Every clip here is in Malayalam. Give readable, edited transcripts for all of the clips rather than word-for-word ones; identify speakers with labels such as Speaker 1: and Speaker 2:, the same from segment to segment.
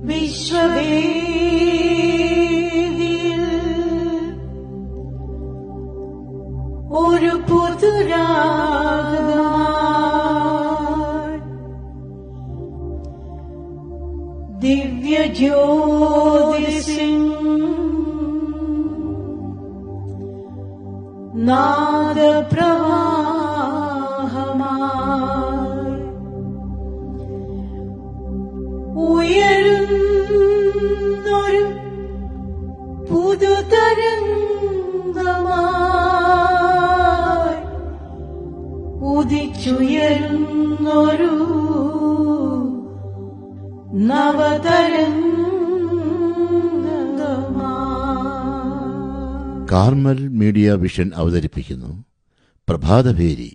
Speaker 1: വിശ്വവേദിയിൽ ഒരു പുതുരാഗമായി ദിവ്യജ്യോതിസിൻ നാദപ്രവാഹമായി ഉയരുന്നൊരു പുതുതരംഗമായി ഉദിച്ചുയരുന്നൊരു നവതരംഗമായി.
Speaker 2: കാർമൽ മീഡിയ വിഷൻ അവതരിപ്പിക്കുന്നു പ്രഭാതഭേരി.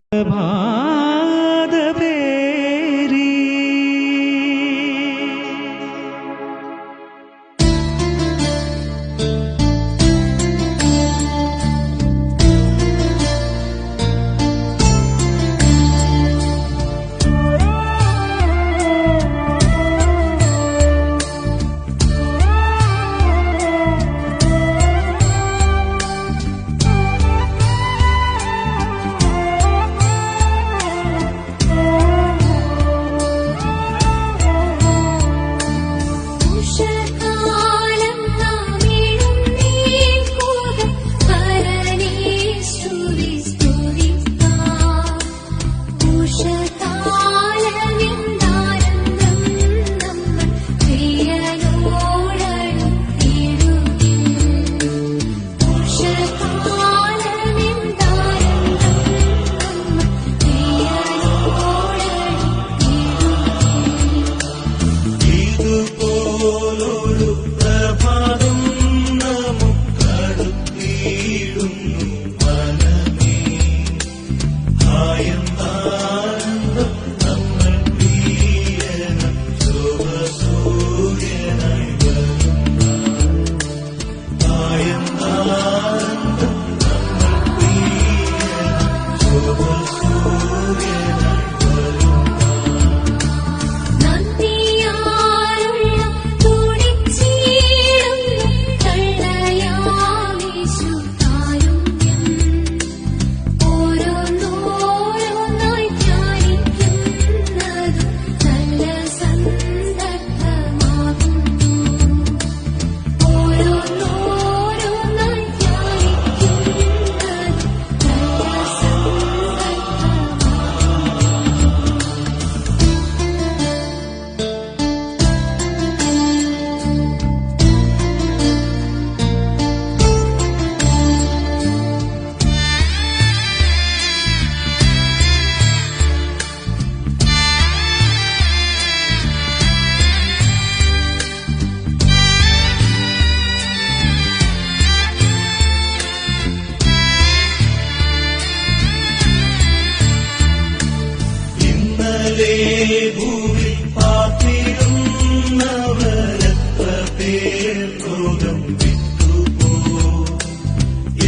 Speaker 3: ഭൂമി പാർത്തിരുന്നവരെത്ര പേർ ലോകം വിട്ടുപോ.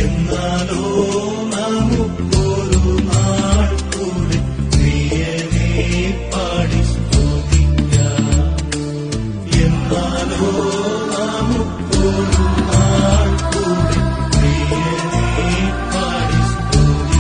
Speaker 3: എന്നാലോ നമുക്കൊരു നാൾ കൂടി പ്രിയനെ പാടി സ്തുതിക്കാം. എന്നാലോ നമുക്കൊരു നാൾ കൂടി പ്രിയനെ പാടി സ്തുതിക്കാം.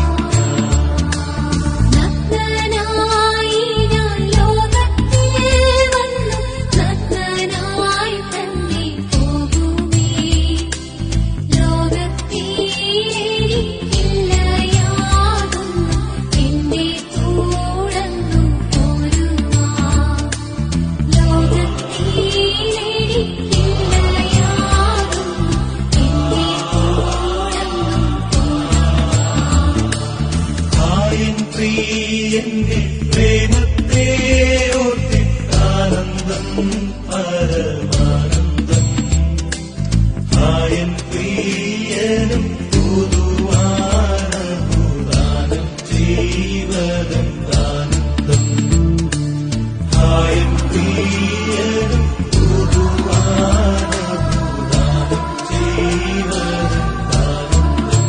Speaker 3: പ്രിയന്റെ പ്രേമത്തെ ഓർത്തിട്ടാനന്ദം പരമാനന്ദം. ആയൻ പ്രിയനും പുതുവാനഭൂദാനം ജീവനം ദാനന്ദം. ആയൻ പ്രിയനും പുതുവാനഭൂദാനം ജീവനം ദാനന്ദം.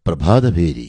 Speaker 2: പ്രഭാതഭേരി.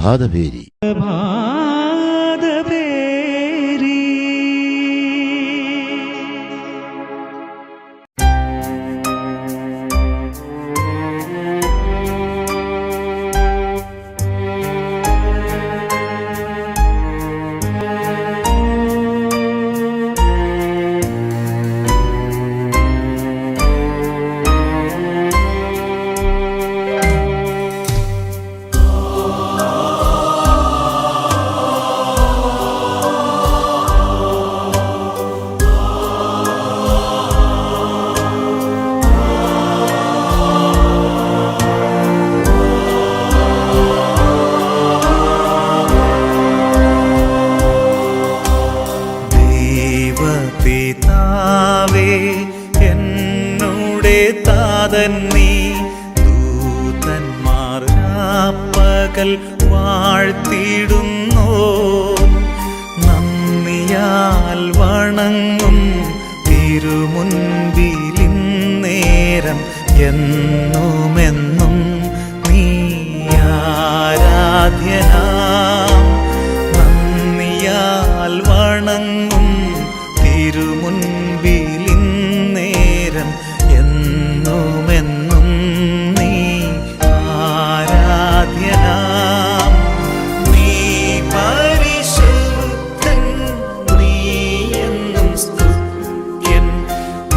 Speaker 2: പ്രഭാതഭേരി.
Speaker 3: പിതാവേ എന്നുടെ താതൻ നീ ദൂതന്മാർ രാപ്പകൽ വാഴ്ത്തിടുന്നു നന്ദിയാൽ വണങ്ങും തിരുമുൻപിലിന്നേരം എന്നുമെന്നും നീ ആരാധ്യനാം നന്ദിയാൽ വണങ്ങും തിരുമുൻപിലിന്നേരം എന്നുമെന്നും നീ ആരാധ്യനാം നീ പരിശുദ്ധൻ നീ എന്നും സ്തുത്യൻ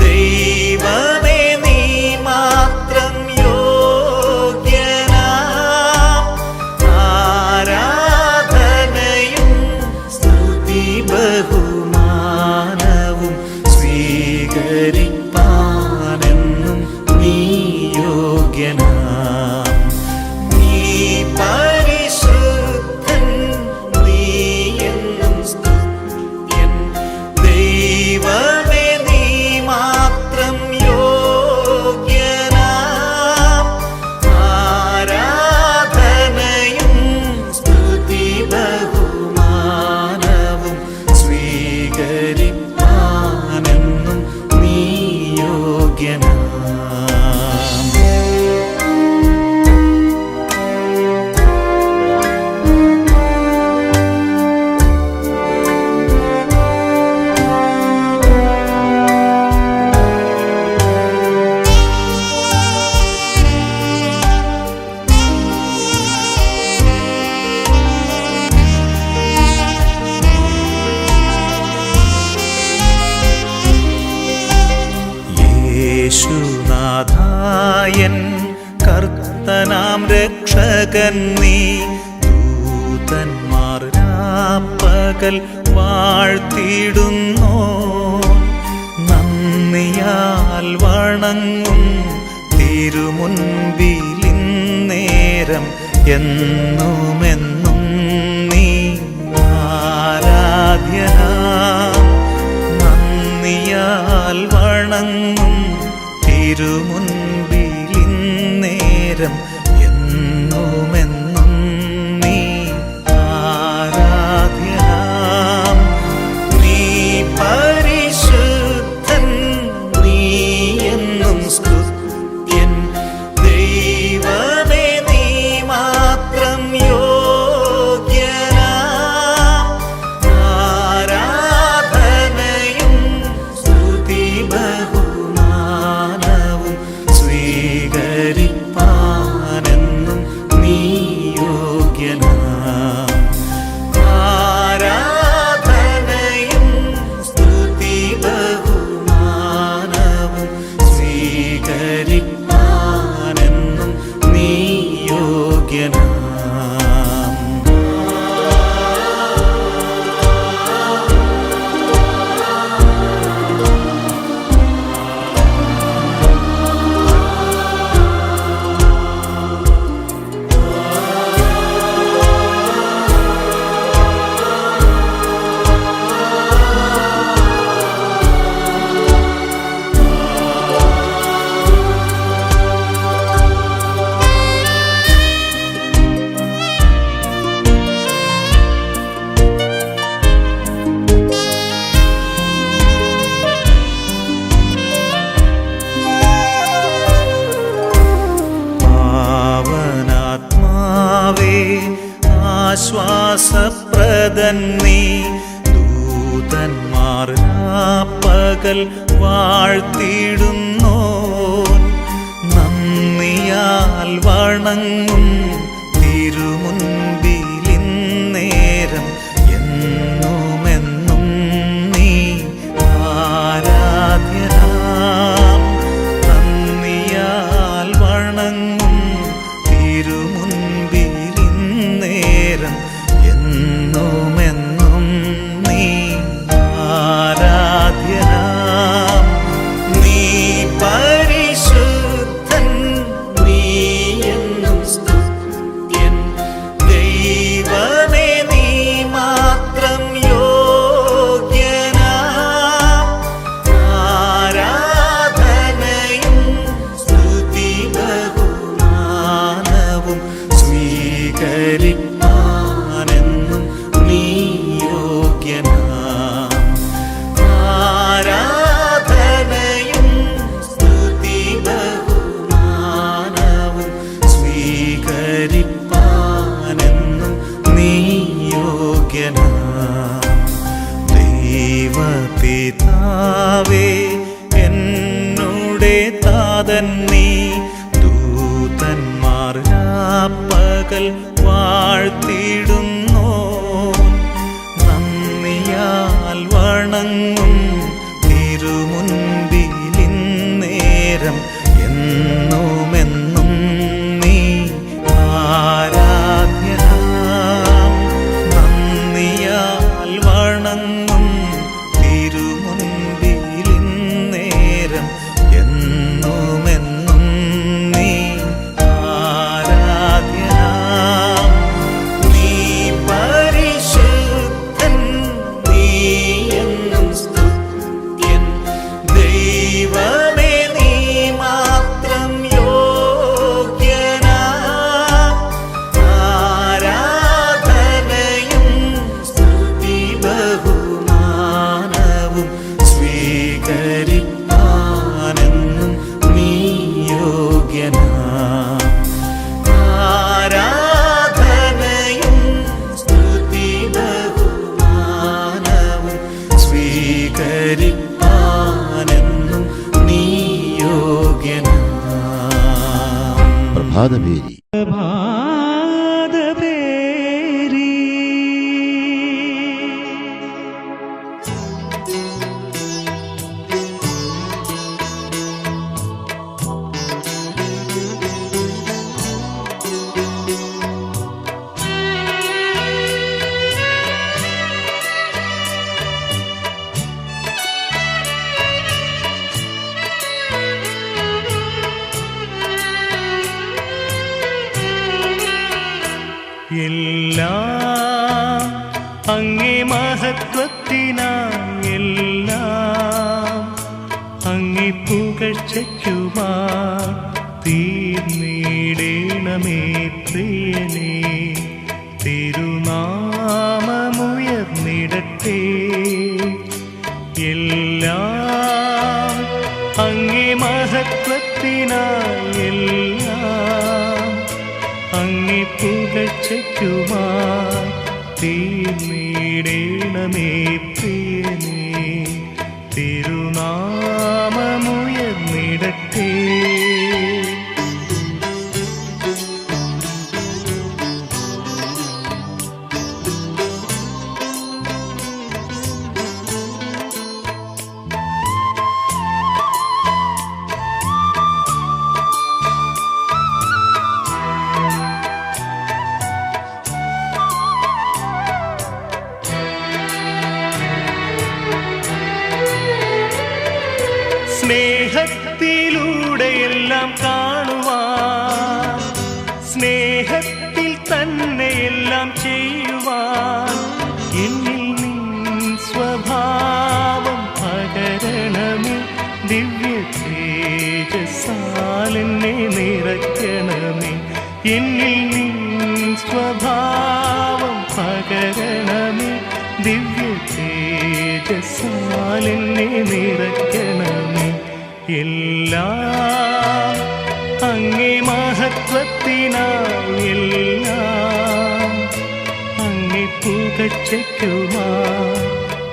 Speaker 3: ദൈവമേ നീ മാത്രം യോഗ്യനാം ആരാധനയും സ്തുതി ബഹുമാനവും സ്വീകരിപ്പാനെന്നും നീ യോഗ്യനാം നീ പരിശുദ്ധൻ നീ എന്നും സ്തുത്യൻ ദൈവമേ നീ മാത്രം യോഗ്യനാം ആരാധനയും സ്തുതി ബഹുമാനവും സ്വീകരിപ്പാനെന്നും നീ യോഗ്യനാം യേശുനാഥായൻ കർത്തനാം രക്ഷകൻ നീ ദൂതന്മാർ രാപ്പകൽ വാഴ്ത്തിടുന്നു നന്ദിയാൽ വണങ്ങും തിരുമുൻപിലിന്നേരം എന്നുമെന്നും നീ ആരാധ്യനാം നന്ദിയാൽ വണങ്ങും തിരുമുൻപിലിന്നേരം എന്നുമെന്നും നീ ആരാധ്യനാം നീ പരിശുദ്ധൻ നീ എന്നും സ്തുത്യൻ ദൈവമേ നീ മാത്രം യോഗ്യനാം ആരാധനയും സ്തുതി ബഹുമാനവും സ്വീകരിപ്പാൻ ആശ്വാസപ്രദൻ നീ ദൂതന്മാർ പകൽ വാഴ്ത്തിടുന്നോ നന്ദിയാൽ വണങ്ങും തിരുമുൻപിലിന്നേരം എന്നുമെന്നും നീ ആരാധ്യനാം നന്ദിയാൽ വണങ്ങും തിരുമുൻപിലിന്നേരം എന്നുമെന്നും നീ ആരാധ്യനാം നീ പരിശുദ്ധൻ നീ എന്നും സ്തുത്യൻ ദൈവമേ നീ മാത്രം യോഗ്യനാം ആരാധനയും സ്തുതി ബഹുമാനവും സ്വീകരിപ്പാനെന്നും നീ യോഗ്യനാം ആരാധനയും സ്തുതി ബഹുമാനവും സ്വീകരിപ്പാനെന്നും നീ യോഗ്യനാം ദൈവപിതാവേ എന്നുടെ താതൻ നീ ദൂതന്മാർ പകൽ വാഴ്ത്തിടുന്നോ നന്ദിയാൽ വണങ്ങും തിരുമുൻപിലിന്നേരം എന്നുമെന്നും നീ ആരാധ്യനാം നന്ദിയാൽ വണങ്ങും തിരുമുൻപിലിന്നേരം എന്നുമെന്നും നീ ആരാധ്യനാം നീ പരിശുദ്ധൻ നീ എന്നും സ്തുത്യൻ ദൈവമേ നീ മാത്രം യോഗ്യനാം ആരാധനയും സ്തുതി ബഹുമാനവും സ്വീകരിപ്പാനെന്നും നീ യോഗ്യനാം ആരാധനയും സ്തുതി ബഹുമാനവും സ്വീകരിപ്പാനെന്നും നീ യോഗ്യനാം
Speaker 2: പ്രഭാതഭേരി
Speaker 3: പ്രഭാതപേരി എല്ലാം അങ്ങേ മഹത്വത്തിനായി എല്ലാം അങ്ങേ പുകഴ്ചയ്ക്കുമായി തീർന്നിടണമേ പ്രിയനേ തിരുനാമമുയർന്നിടട്ടെ എല്ലാം അങ്ങേ മഹത്വത്തിനായി എല്ലാം അങ്ങേ പുകഴ്ചയ്ക്കുമായി തീർന്നിടണമേ പ്രിയനേ തിരുനാമമുയർന്നിടട്ടെ സ്നേഹത്തിലൂടെയെല്ലാം കാണുവാൻ സ്നേഹത്തിൽ തന്നെയെല്ലാം ചെയ്യുവാൻ എന്നിൽ നിൻ സ്വഭാവം പകരണമേ ദിവ്യ തേജസ്സാലെന്നെ നിറയ്ക്കണമേ എന്നിൽ നിൻ സ്വഭാവം പകരണമേ ദിവ്യ തേജസ്സാലെന്നെ നിറയ്ക്കണമേ എല്ലാം അങ്ങേ മഹത്വത്തിനായി എല്ലാം പുകഴ്ചയ്ക്കുമായി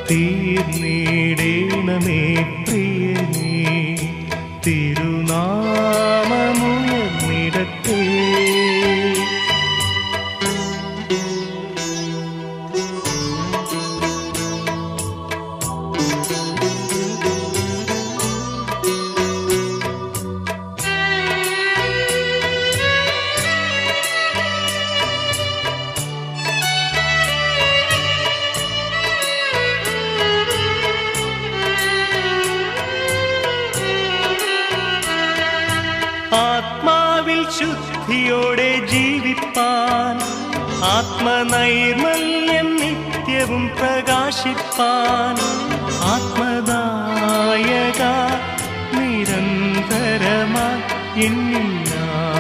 Speaker 3: തീർന്നിടേണമേ പ്രിയനേ, തിരുനാമമുയർന്നിടട്ടെ. ആത്മാവിൽ ശുദ്ധിയോടെ ജീവിപ്പാൻ, ആത്മനൈർമല്യം നിത്യവും പ്രകാശിപ്പാൻ, ആത്മദായക നിരന്തരമായി എന്നിൽ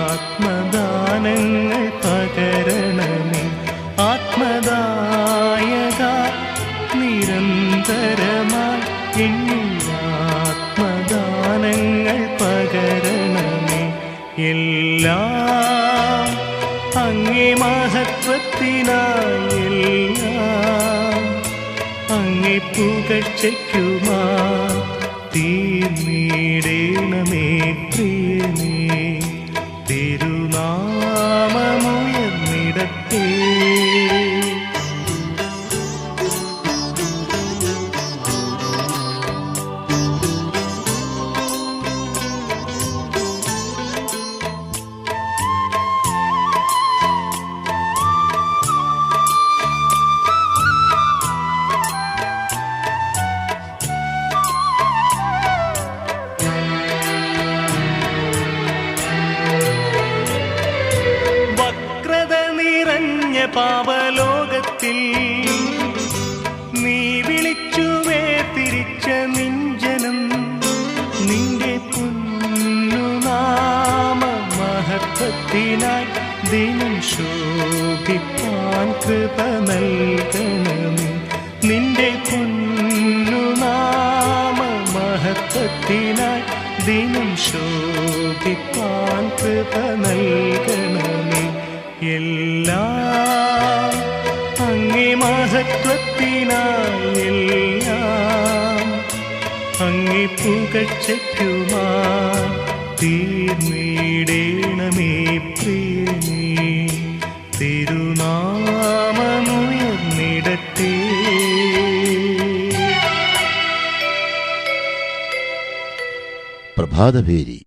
Speaker 3: ആത്മദാനങ്ങൾ പകരണമേ. ആത്മദായക നിരന്തരമായി എന്നിൽ ആത്മദാനങ്ങൾ പകരണമേ. എല്ലാം അങ്ങേ മഹത്വത്തിനായി, എല്ലാം അങ്ങേ പുകഴ്ചയ്ക്കുമായി തീർന്നിടേണമേ പ്രിയനേ, തിരുനാമമുയർന്നിടട്ടെ. പാപലോകത്തിൽ നീ വിളിച്ചു വേർതിരിച്ച നിഞ്ജനം, നിന്റെ പുന്നുനാമ മഹത്വത്തിനായി ദിനം ശോഭിപ്പാൻ കൃപ നൽകണമേ. നിന്റെ പുന്നുനാമ മഹത്വത്തിനായി ദിനം ശോഭിപ്പാൻ കൃപ നൽകണമേ. എല്ലാം അങ്ങേ മഹത്വത്തിനായി, എല്ലാം അങ്ങേ പുകഴ്ചയ്ക്കുമായി തീർന്നിടേണമേ പ്രിയനേ, തിരുനാമമുയർന്നിടട്ടെ.
Speaker 2: പ്രഭാതഭേരി.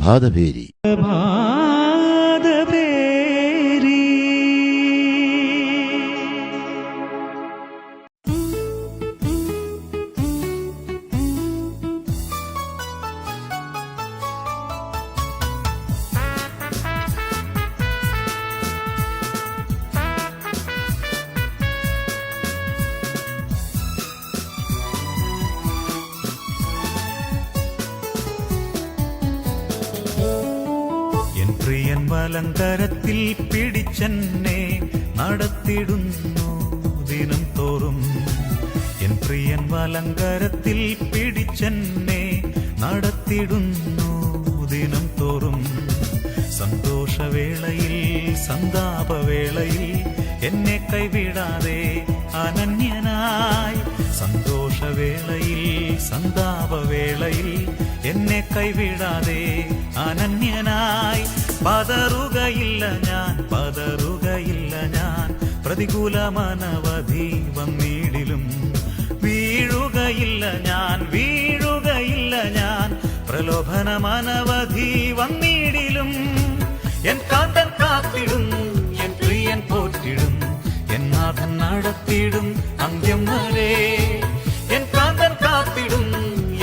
Speaker 2: പ്രഭാതഭേരി.
Speaker 3: എൻ പ്രിയൻ വലങ്കരത്തിൽ പിടിച്ചെന്നെ നടത്തിടുന്നു ദിനം തോറും. എൻ പ്രിയൻ വലങ്കരത്തിൽ പിടിച്ചെന്നെ നടത്തിടുന്നു ദിനം തോറും. സന്തോഷവേളയിൽ സന്താപവേളയിൽ എന്നെ കൈവിടാതെ അനന്യനായി. സന്തോഷവേളയിൽ സന്താപവേളയിൽ എന്നെ കൈവിടാതെ അനന്യനായി. പതറുകയില്ല ഞാൻ, പതറുകയില്ല ഞാൻ, പ്രതികൂലമനവധി വന്നിടിലും. വീഴുകയില്ല ഞാൻ, വീഴുകയില്ല ഞാൻ, പ്രലോഭനമനവധി വന്നിടിലും. എൻ കാന്തൻ കാത്തിടും, എൻ പ്രിയൻ പോറ്റിടും, എൻ നാഥൻ നടത്തിടും അന്ത്യം വരെ. എൻ കാന്തൻ കാത്തിടും,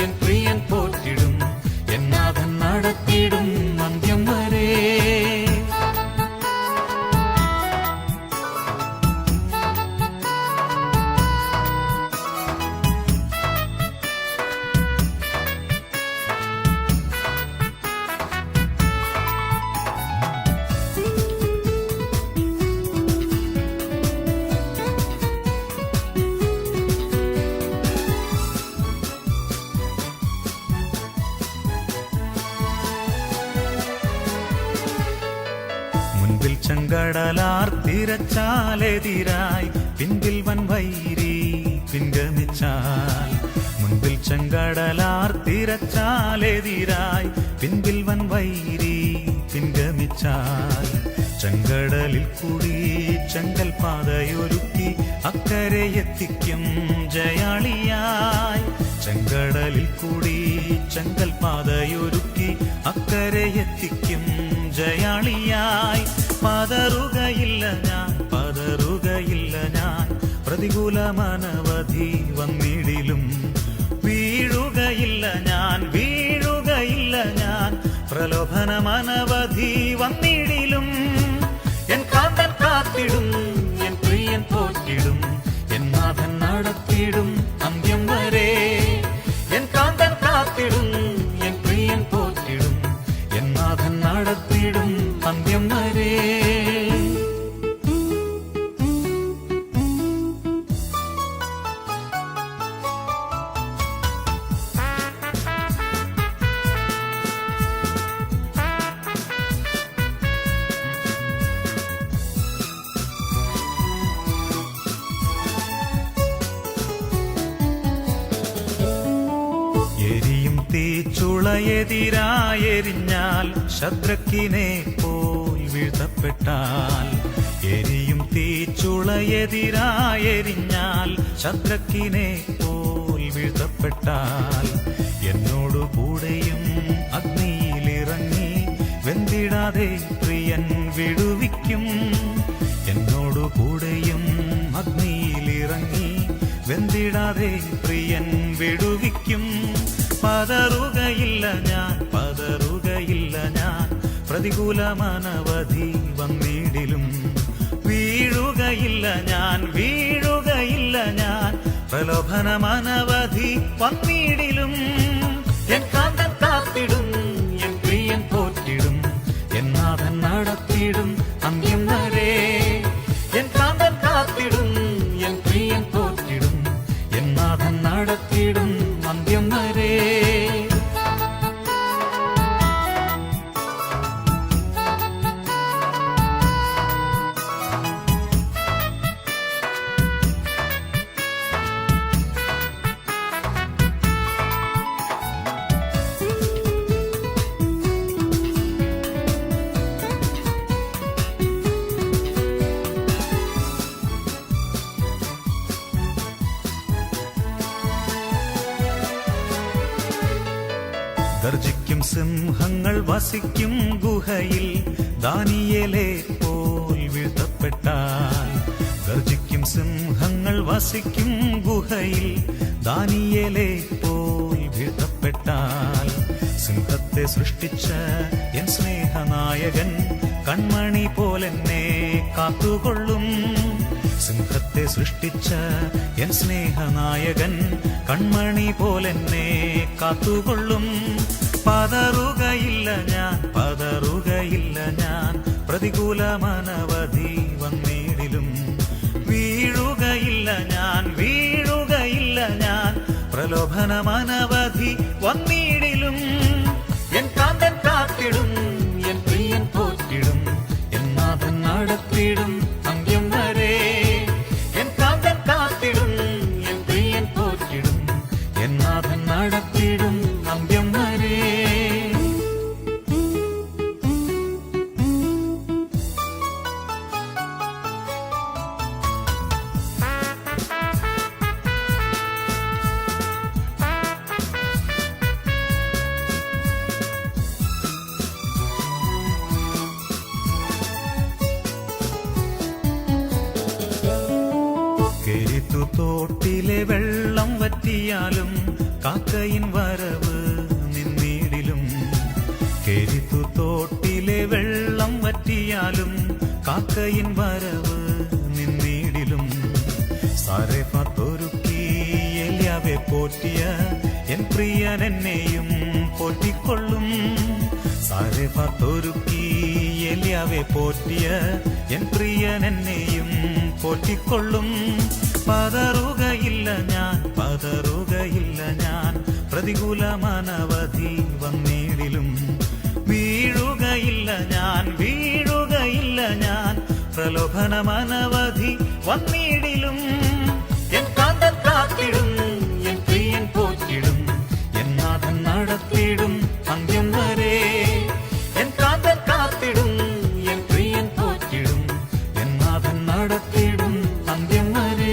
Speaker 3: എൻ പ്രിയൻ പോറ്റിടും, എൻ നാഥൻ നടത്തിടും അന്ത്യം വരെ. മുൻപിൽ ചെങ്കടലാർ തിരച്ചാലെതിരായി, പിൻപിൽ വൻ വൈരി പിൻഗമിച്ചാൽ. മുൻപിൽ ചെങ്കടലാർ തിരച്ചാലെതിരായി, പിൻപിൽ വൻ വൈരി പിൻഗമിച്ചാൽ. ചെങ്കടലിൽ കൂടി ചെങ്കൽ പാതയൊരുക്കി അക്കരെ എത്തിക്കും ജയാളിയായി. ചെങ്കടലിൽ കൂടി ചെങ്കൽ പാതയൊരുക്കി അക്കരെ എത്തിക്കും ജയാളിയായി. പതറുകയില്ല ഞാൻ, പതറുകയില്ല ഞാൻ, പ്രതികൂലമനവധി വന്നിടിലും. വീഴുകയില്ല ഞാൻ, വീഴുകയില്ല ഞാൻ, പ്രലോഭനമനവധി വന്നിടിലും. എൻ കാന്തൻ കാത്തിടും, എൻ പ്രിയൻ പോറ്റിടും, എൻ നാഥൻ നടത്തിടും അന്ത്യം വരെ. എൻ കാന്തൻ കാത്തിടും, എൻ പ്രിയൻ പോറ്റിടും, എൻ നാഥൻ നടത്തിടും അന്ത്യം വരെ. എരിയും തീച്ചുളയെതിരായെരിഞ്ഞാൽ ശദ്രക്കിനെ പോൽ വീഴ്ത്തപ്പെട്ടാൽ. എരിയും തീച്ചുളയെതിരായെരിഞ്ഞാൽ ശദ്രക്കിനെ പോൽ വീഴ്ത്തപ്പെട്ടാൽ. എന്നോടു കൂടെയും അഗ്നിയിലിറങ്ങി വെന്തിടാതെ പ്രിയൻ വിടുവിക്കും. എന്നോടു കൂടെയും അഗ്നിയിലിറങ്ങി വെന്തിടാതെ പ്രിയൻ വിടുവിക്കും. പതറുകയില്ല ഞാൻ, പതറുകയില്ല ഞാൻ, പ്രതികൂലമനവധി വന്നിടിലും. വീഴുകയില്ല ഞാൻ, വീഴുകയില്ല ഞാൻ, പ്രലോഭനമനവധി വന്നിടിലും. എൻ കാന്തൻ കാത്തിടും, എൻ പ്രിയൻ പോറ്റിടും, എൻ നാഥൻ നടത്തിടും അന്ത്യം വരെ. എൻ കാന്തൻ കാത്തിടും, എൻ പ്രിയൻ പോറ്റിടും, എൻ നാഥൻ നടത്തിടും അന്ത്യം വരെ. ഗർജിക്കും സിംഹങ്ങൾ വസിക്കും ഗുഹയിൽ ദാനിയേലെ പോൽ വീഴ്ത്തപ്പെട്ടാൽ. ഗർജിക്കും സിംഹങ്ങൾ വസിക്കും ഗുഹയിൽ ദാനിയേലെ പോൽ വീഴ്ത്തപ്പെട്ടാൽ. സിംഹത്തെ സൃഷ്ടിച്ച എൻ സ്നേഹനായകൻ കൺമണി പോലെന്നെ കാത്തുകൊള്ളും. സിംഹത്തെ സൃഷ്ടിച്ച എൻ സ്നേഹനായകൻ കൺമണി പോലെന്നെ കാത്തുകൊള്ളും. പതറുകയില്ല ഞാൻ, പതറുകയില്ല ഞാൻ, പ്രതികൂലമനവധി വന്നിടിലും. വീഴുകയില്ല ഞാൻ, വീഴുകയില്ല ഞാൻ, പ്രലോഭനമനവധി വന്നിടിലും. എൻ കാന്തൻ കാത്തിടും, എൻ പ്രിയൻ പോറ്റിടും, എൻ നാഥൻ നടത്തിടും അന്ത്യം വരെ. എൻ കാന്തൻ കാത്തിടും, എൻ പ്രിയൻ പോറ്റിടും, എൻ നാഥൻ നടത്തിടും അന്ത്യം വരെ. തോട്ടിലെ വെള്ളം വറ്റിയാലും കാക്കയിൻ വരവ് നിന്നിടിലും. കേരിത്തു തോട്ടിലെ വെള്ളം വറ്റിയാലും കാക്കയിൻ വരവ് നിന്നിടിലും. സാരെഫാത്തൊരുക്കി ഏലിയാവെ പോറ്റിയ എൻ പ്രിയൻ എന്നെയും പോറ്റിക്കൊള്ളും. സാരെഫാത്തൊരുക്കി ഏലിയാവെ പോറ്റിയ എൻ പ്രിയൻ എന്നെയും പോറ്റിക്കൊള്ളും. പതറുകയില്ല ഞാൻ, പതറുകയില്ല ഞാൻ, പ്രതികൂലമനവധി വന്നിടിലും. വീഴുകയില്ല ഞാൻ, വീഴുകയില്ല ഞാൻ, പ്രലോഭനമനവധി വന്നിടിലും. എൻ കാന്തൻ കാത്തിടും, എൻ പ്രിയൻ പോറ്റിടും, എൻ നാഥൻ നടത്തിടും അന്ത്യം വരെ. എൻ കാന്തൻ കാത്തിടും, എൻ പ്രിയൻ പോറ്റിടും, എൻ നാഥൻ നടത്തിടും അന്ത്യം വരെ.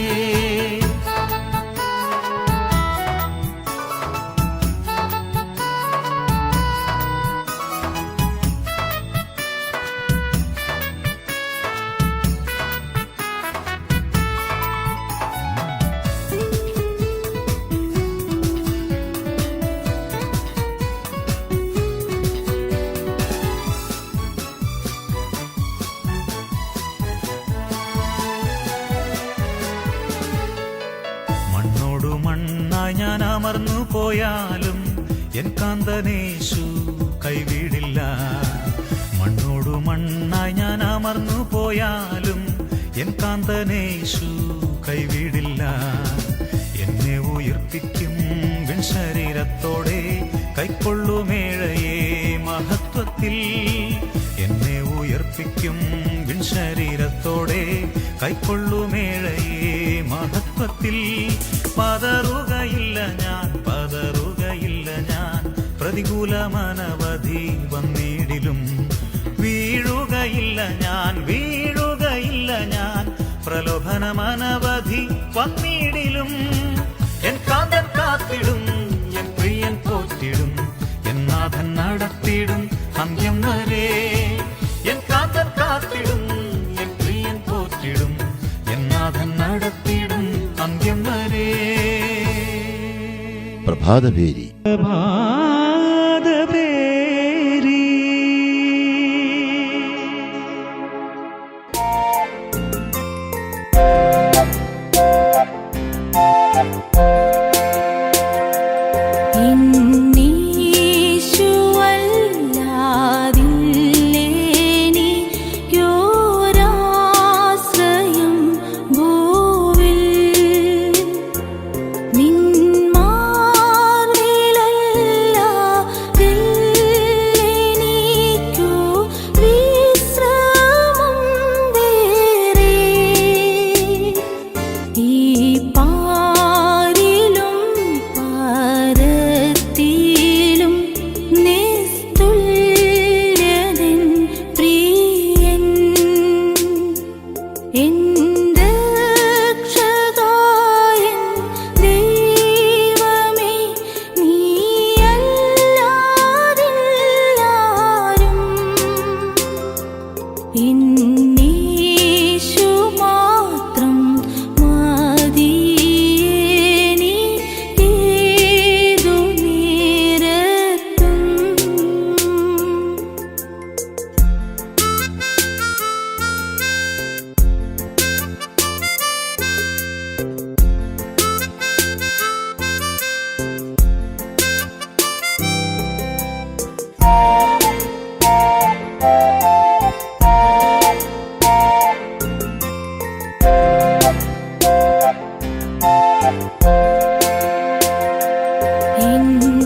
Speaker 3: മണ്ണോടു മണ്ണായി ഞാൻ അമർന്നു പോയാലും എൻ കാന്തനേശു കൈവിടില്ല. മണ്ണോടു മണ്ണായി ഞാൻ അമർന്നു പോയാലും എൻ കാന്തനേശു കൈവിടില്ല. എന്നെ ഉയർപ്പിക്കും വിൺശരീരത്തോടെ കൈക്കൊള്ളുമേഴയെ മഹത്വത്തിൽ. എന്നെ ഉയർപ്പിക്കും വിൺശരീരത്തോടെ കൈക്കൊള്ളുമേഴയെ മഹത്വത്തിൽ. പതറുകയില്ല ഞാൻ, പതറുകയില്ല ഞാൻ, പ്രതികൂലമനവധി വന്നിടിലും. വീഴുകയില്ല ഞാൻ, വീഴുകയില്ല ഞാൻ, പ്രലോഭനമനവധി വന്നിടിലും. എൻ കാന്തൻ കാത്തിടും, എൻ പ്രിയൻ പോറ്റിടും, എൻ നാഥൻ നടത്തിടും അന്ത്യം വരെ. എൻ കാന്തൻ കാത്തിടും, എൻ പ്രിയൻ പോറ്റിടും, എൻ നാഥൻ നടത്തിടും അന്ത്യം വരെ.
Speaker 2: പ്രഭാതഭേരി.
Speaker 4: നിന്മാർവിലല്ല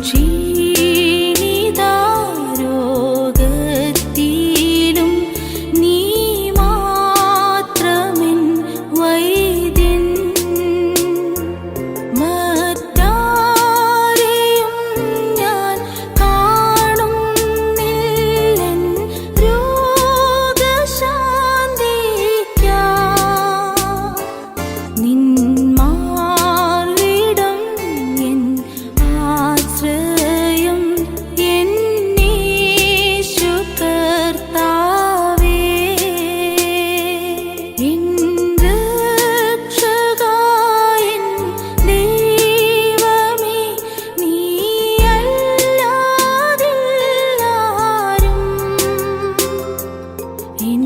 Speaker 4: ക്ഷീണിതാരോഗത്തിലും നീ മാത്രമെൻ വൈദ്യൻ. മറ്റാരെയും ഞാൻ കാണുന്നില്ലെൻ രോഗശാന്തിക്കായി. നിൻ മാർവിടം എൻ ആശ്രയം, എൻ യേശു കർത്താവേ. എൻ രക്ഷകാ, എൻ ദൈവമേ, നീയല്ലാതില്ലാരും. എൻ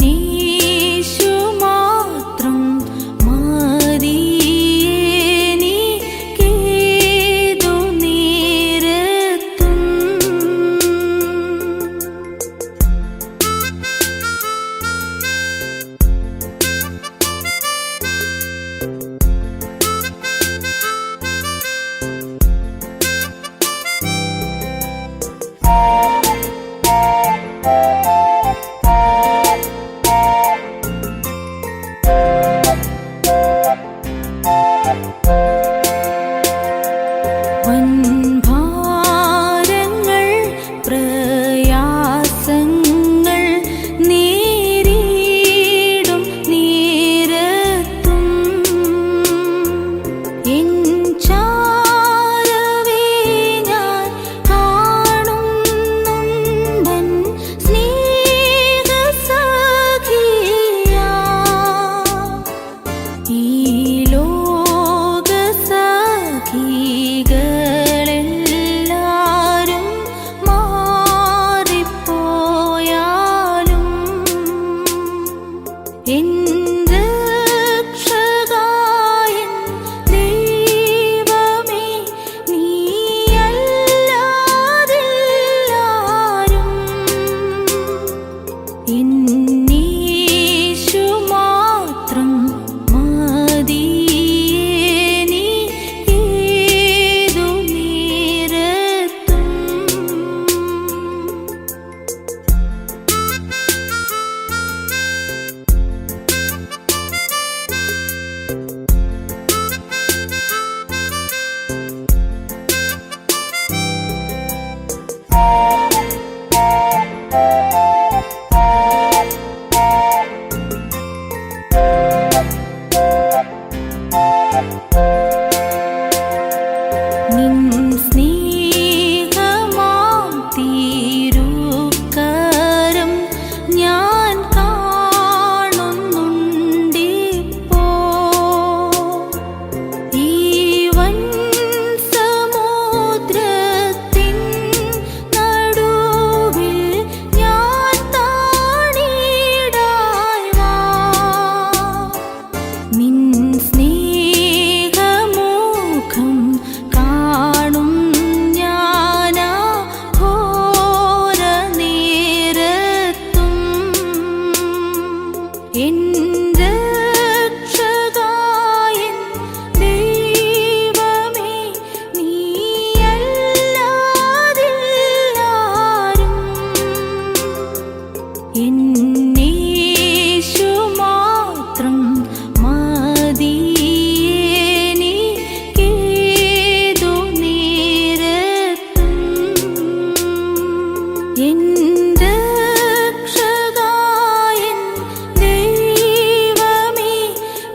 Speaker 4: യേശു മാത്രം മതി എനിക്കേതു നേരത്തും. വൻഭാരങ്ങൾ പ്രയാസങ്ങൾ നേരിടും നേരത്തും എൻ ചാരവേ ഞാൻ കാണുന്നുണ്ടൻ സ്നേഹസഖിയാ. ഈ ലോകസഖികളെല്ലാരും മാറിപ്പോയാലും എൻ രക്ഷകാ, എൻ ദൈവമേ, നീയല്ലാതില്ലാരും. എൻ യേശു മാത്രം മതി എനിക്കേതു നേരത്തും. നിൻ സ്നേഹമാം തിരുക്കരം ഞാൻ കാണുന്നുണ്ടിപ്പോൾ. ഈ വൻസമുദ്രത്തിൻ നടുവിൽ ഞാൻ താണിടായി വാ. നിൻ സ്നേഹമുഖം കാണും ഞാനാ ഘോര നേരത്തും. എൻ രക്ഷകാ, എൻ ദൈവമേ, നീയല്ലാതില്ലാരും. എൻ യേശു മാത്രം മതി എനിക്കേതു നേരത്തും. എൻ രക്ഷകാ, എൻ ദൈവമേ,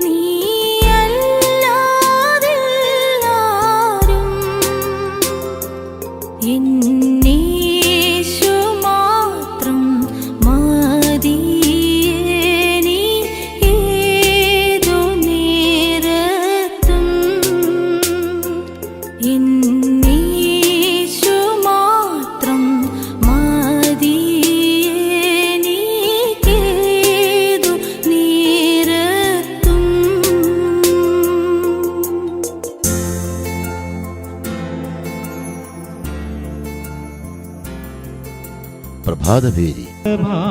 Speaker 4: നീയല്ലാതില്ലാരും. എൻ യേശു മാത്രം മതി എനിക്കേതു നേരത്തും. എൻ യേശു മാത്രം മതി എനിക്കേതു നേരത്തും.
Speaker 2: പ്രഭാതഭേരി
Speaker 3: പ്രഭാതഭേരി.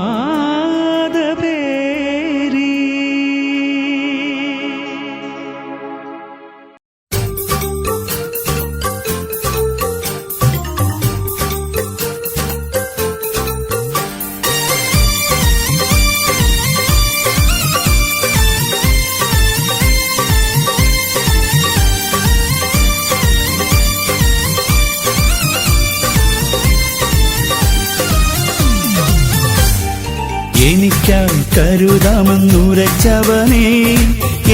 Speaker 3: എനിക്കായി കരുതാമെന്നുരച്ചവനേ,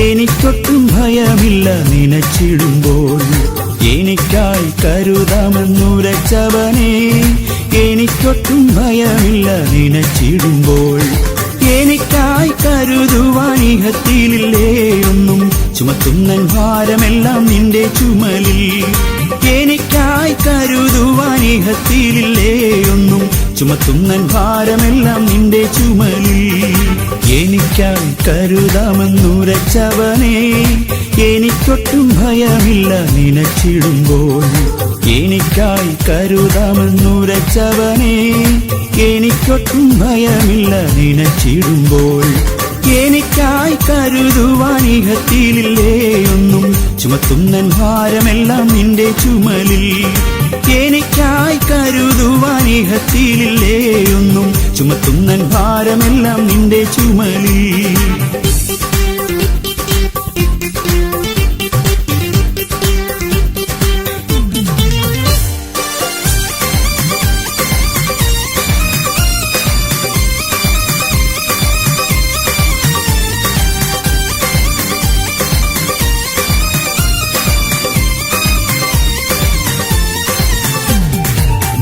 Speaker 3: എനിക്കൊട്ടും ഭയമില്ല നനച്ചിടുമ്പോൾ. എനിക്കായി കരുതാമെന്നുരച്ചവനേ, എനിക്കൊട്ടും ഭയമില്ല നനച്ചിടുമ്പോൾ. എനിക്കായി കരുതുവാൻ ഇഹത്തിലില്ലേ ഒന്നും, ചുമത്തുന്നൻ ഭാരമെല്ലാം നിന്റെ ചുമലിൽ. എനിക്കായി കരുതുവാൻ ഇഹത്തിലില്ലേ ഒന്നും, ചുമത്തുന്നൻ ഭാരമെല്ലാം നിന്റെ ചുമലിൽ. എനിക്കായി കരുതാമെന്നുരച്ചവനേ, എനിക്കൊട്ടും ഭയമില്ല നനച്ചിടുമ്പോൾ. എനിക്കായി കരുതാമെന്നുരച്ചവനേ, എനിക്കൊട്ടും ഭയമില്ല നനച്ചിടുമ്പോൾ. എനിക്കായി കരുതുവാൻ ഇഹത്തിലില്ലേ ഒന്നും, ചുമത്തുന്നൻ ഭാരമെല്ലാം നിന്റെ ചുമലിൽ. എനിക്കായി കരുതുവാൻ ഇഹത്തിലില്ലേ ഒന്നും, ചുമത്തുന്നൻ ഭാരമെല്ലാം നിന്റെ ചുമലിൽ.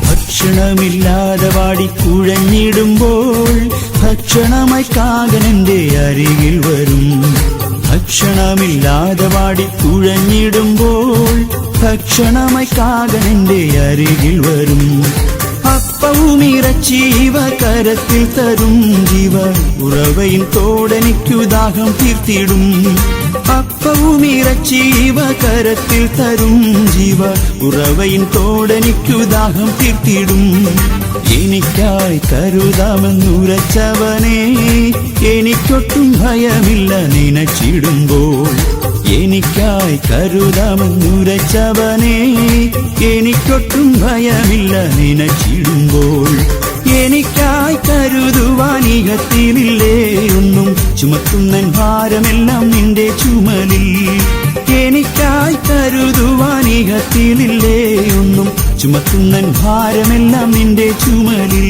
Speaker 3: ഭക്ഷണമില്ലാതെ വാടിക്കുഴഞ്ഞിടുമ്പോൾ, ഭക്ഷണമായി കാകനെന്റെ അരികിൽ വരും. ഭക്ഷണമില്ലാതെ വാടിക്കുഴഞ്ഞിടുമ്പോൾ, ഭക്ഷണമായി കാകനെന്റെ അരികിൽ വരും. അപ്പവും ഇറച്ചീവ കരത്തിൽ തരും, ജീവ ഉറവയിൻ തോടെനിക്കു ദാഹം തീർത്തിടും. അപ്പവും ഇറച്ചീവ കരത്തിൽ തരും, ജീവ ഉറവയിൻ തോടെനിക്കു ദാഹം തീർത്തിടും. എനിക്കായി കരുതാമെന്നുരച്ചവനേ, എനിക്കൊട്ടും ഭയമില്ല നനച്ചിടുമ്പോൾ. എനിക്കായി കരുതാമെന്നുരച്ചവനേ, എനിക്കൊട്ടും ഭയമില്ല നനച്ചിടുമ്പോൾ. എനിക്കായി കരുതുവാൻ ഇഹത്തിലില്ലേ ഒന്നും, ചുമത്തുന്നൻ ഭാരമെല്ലാം നിന്റെ ചുമലിൽ. എനിക്കായി കരുതുവാൻ ഇഹത്തിലില്ലേ ഒന്നും, ചുമത്തുന്നൻ ഭാരമെല്ലാം നിന്റെ ചുമലിൽ.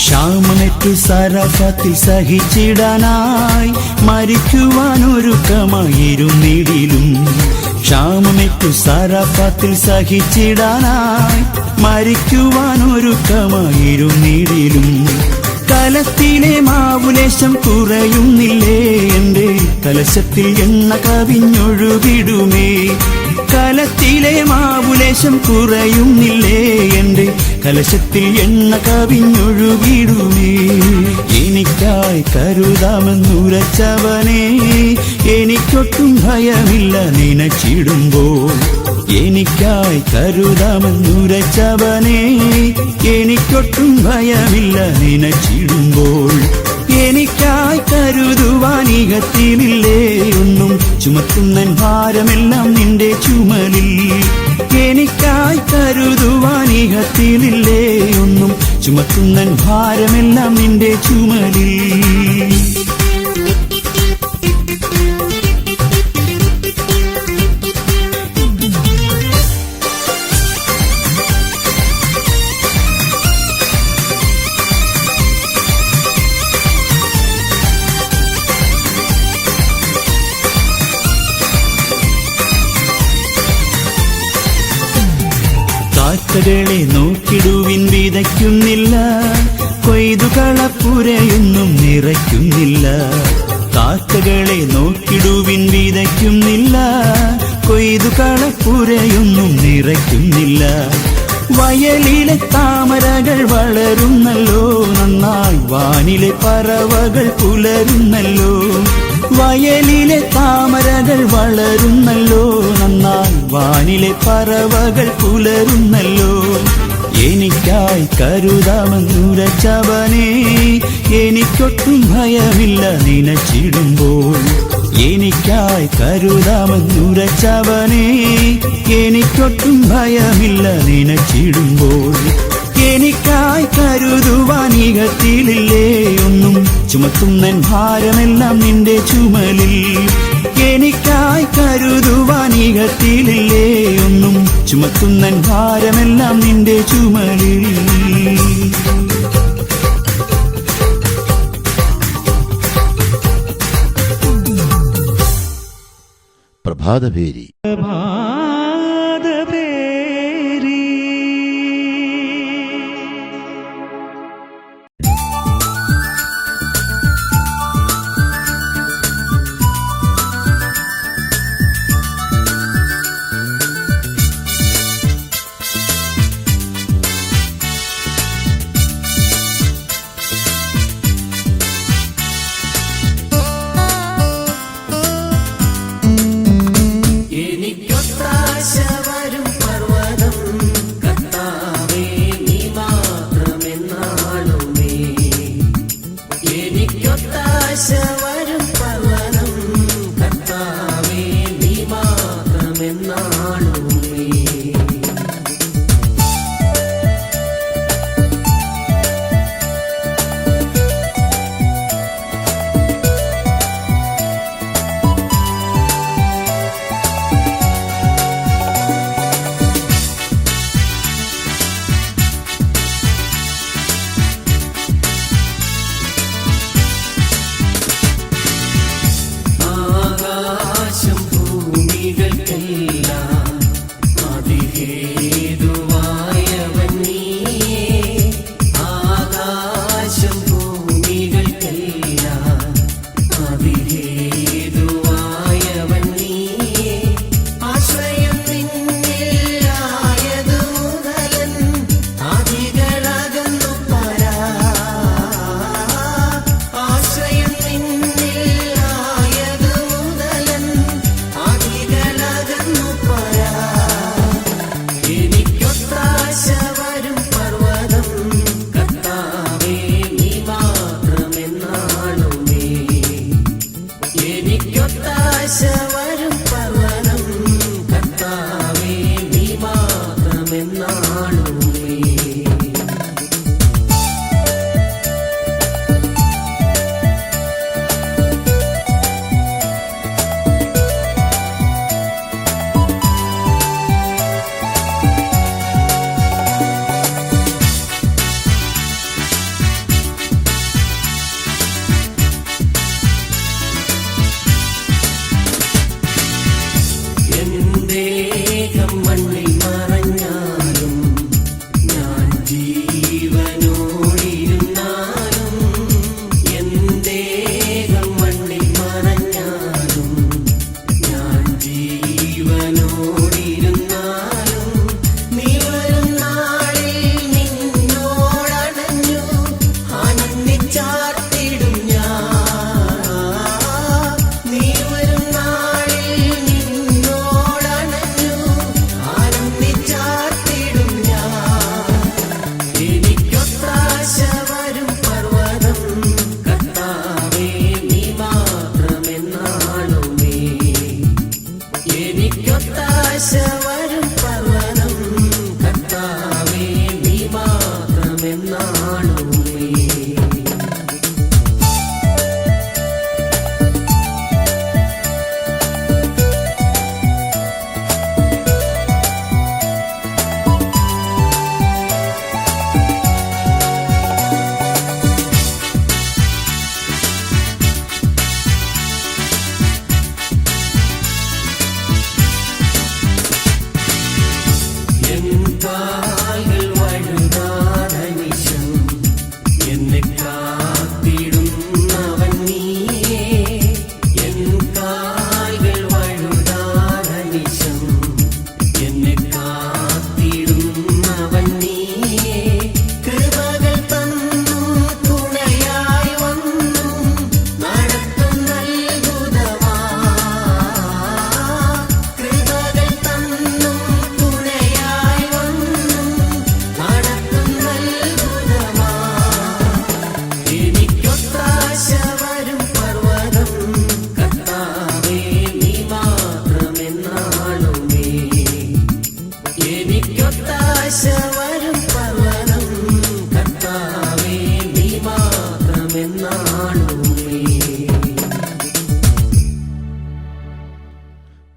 Speaker 3: ക്ഷാമമേറ്റു സറഫത്തിൽ സഹിച്ചിടാനായി മരിക്കുവാനൊരുക്കമായിരുന്നിടിലും. ക്ഷാമമേറ്റു സറഫത്തിൽ സഹിച്ചിടാനായി മരിക്കുവാനൊരുക്കമായിരുന്നിടിലും. കലത്തിലെ മാവുലേശം കുറയുന്നില്ലേ, എന്റെ കലശത്തിൽ എണ്ണ കവിഞ്ഞൊഴുകിടുമേ. കലത്തിലെ മാവുലേശം കുറയുന്നില്ലേ, എന്റെ കലശത്തിൽ എണ്ണ കവിഞ്ഞൊഴുകിടുമേ. എനിക്കായി കരുതാമെന്നുരച്ചവനേ, എനിക്കൊട്ടും ഭയമില്ല നനച്ചിടുമ്പോൾ. എനിക്കായി കരുതാമെന്നുരച്ചവനേ, എനിക്കൊട്ടും ഭയമില്ല നനച്ചിടുമ്പോൾ. എനിക്കായി കരുതുവാൻ ഇഹത്തിലില്ലേ ഒന്നും, ചുമത്തുന്നൻ ഭാരമെല്ലാം നിന്റെ ചുമലിൽ. എനിക്കായി കരുതുവാൻ ഇഹത്തിലില്ലേ ഒന്നും, ചുമത്തുന്നൻ ഭാരമെല്ലാം നിന്റെ ചുമലിൽ. കാക്കകളെ നോക്കിടുവിൻ, വിതയ്ക്കുന്നില്ല, കൊയ്തുകളപ്പുരയൊന്നും നിറയ്ക്കുന്നില്ല. കാക്കകളെ നോക്കിടുവിൻ, വിതയ്ക്കുന്നില്ല, കൊയ്തുകളപ്പുരയൊന്നും നിറയ്ക്കുന്നില്ല. വയലിലെ താമരകൾ വളരുന്നല്ലോ, നന്നായി വാനിലെ പറവകൾ പുലരുന്നല്ലോ. വയലിലെ താമരകൾ വളരുന്നല്ലോ, നന്നായി വാനിലെ പറവകൾ പുലരുന്നല്ലോ. എനിക്കായി കരുതാമെന്നുരച്ചവനേ, എനിക്കൊട്ടും ഭയമില്ല നനച്ചിടുമ്പോൾ. എനിക്കായി കരുതാമെന്നുരച്ചവനേ, എനിക്കൊട്ടും ഭയമില്ല നനച്ചിടുമ്പോൾ. എനിക്കായി കരുതുവാനികത്തിലില്ലേ ഒന്നും, ചുമത്തുന്നൻ ഭാരമെല്ലാം നിന്റെ ചുമലിൽ. എനിക്കായി കരുതുവാനികത്തിലില്ലേ ഒന്നും, ചുമത്തുന്നൻ ഭാരമെല്ലാം നിന്റെ ചുമലിൽ.
Speaker 2: പ്രഭാതഭേരി.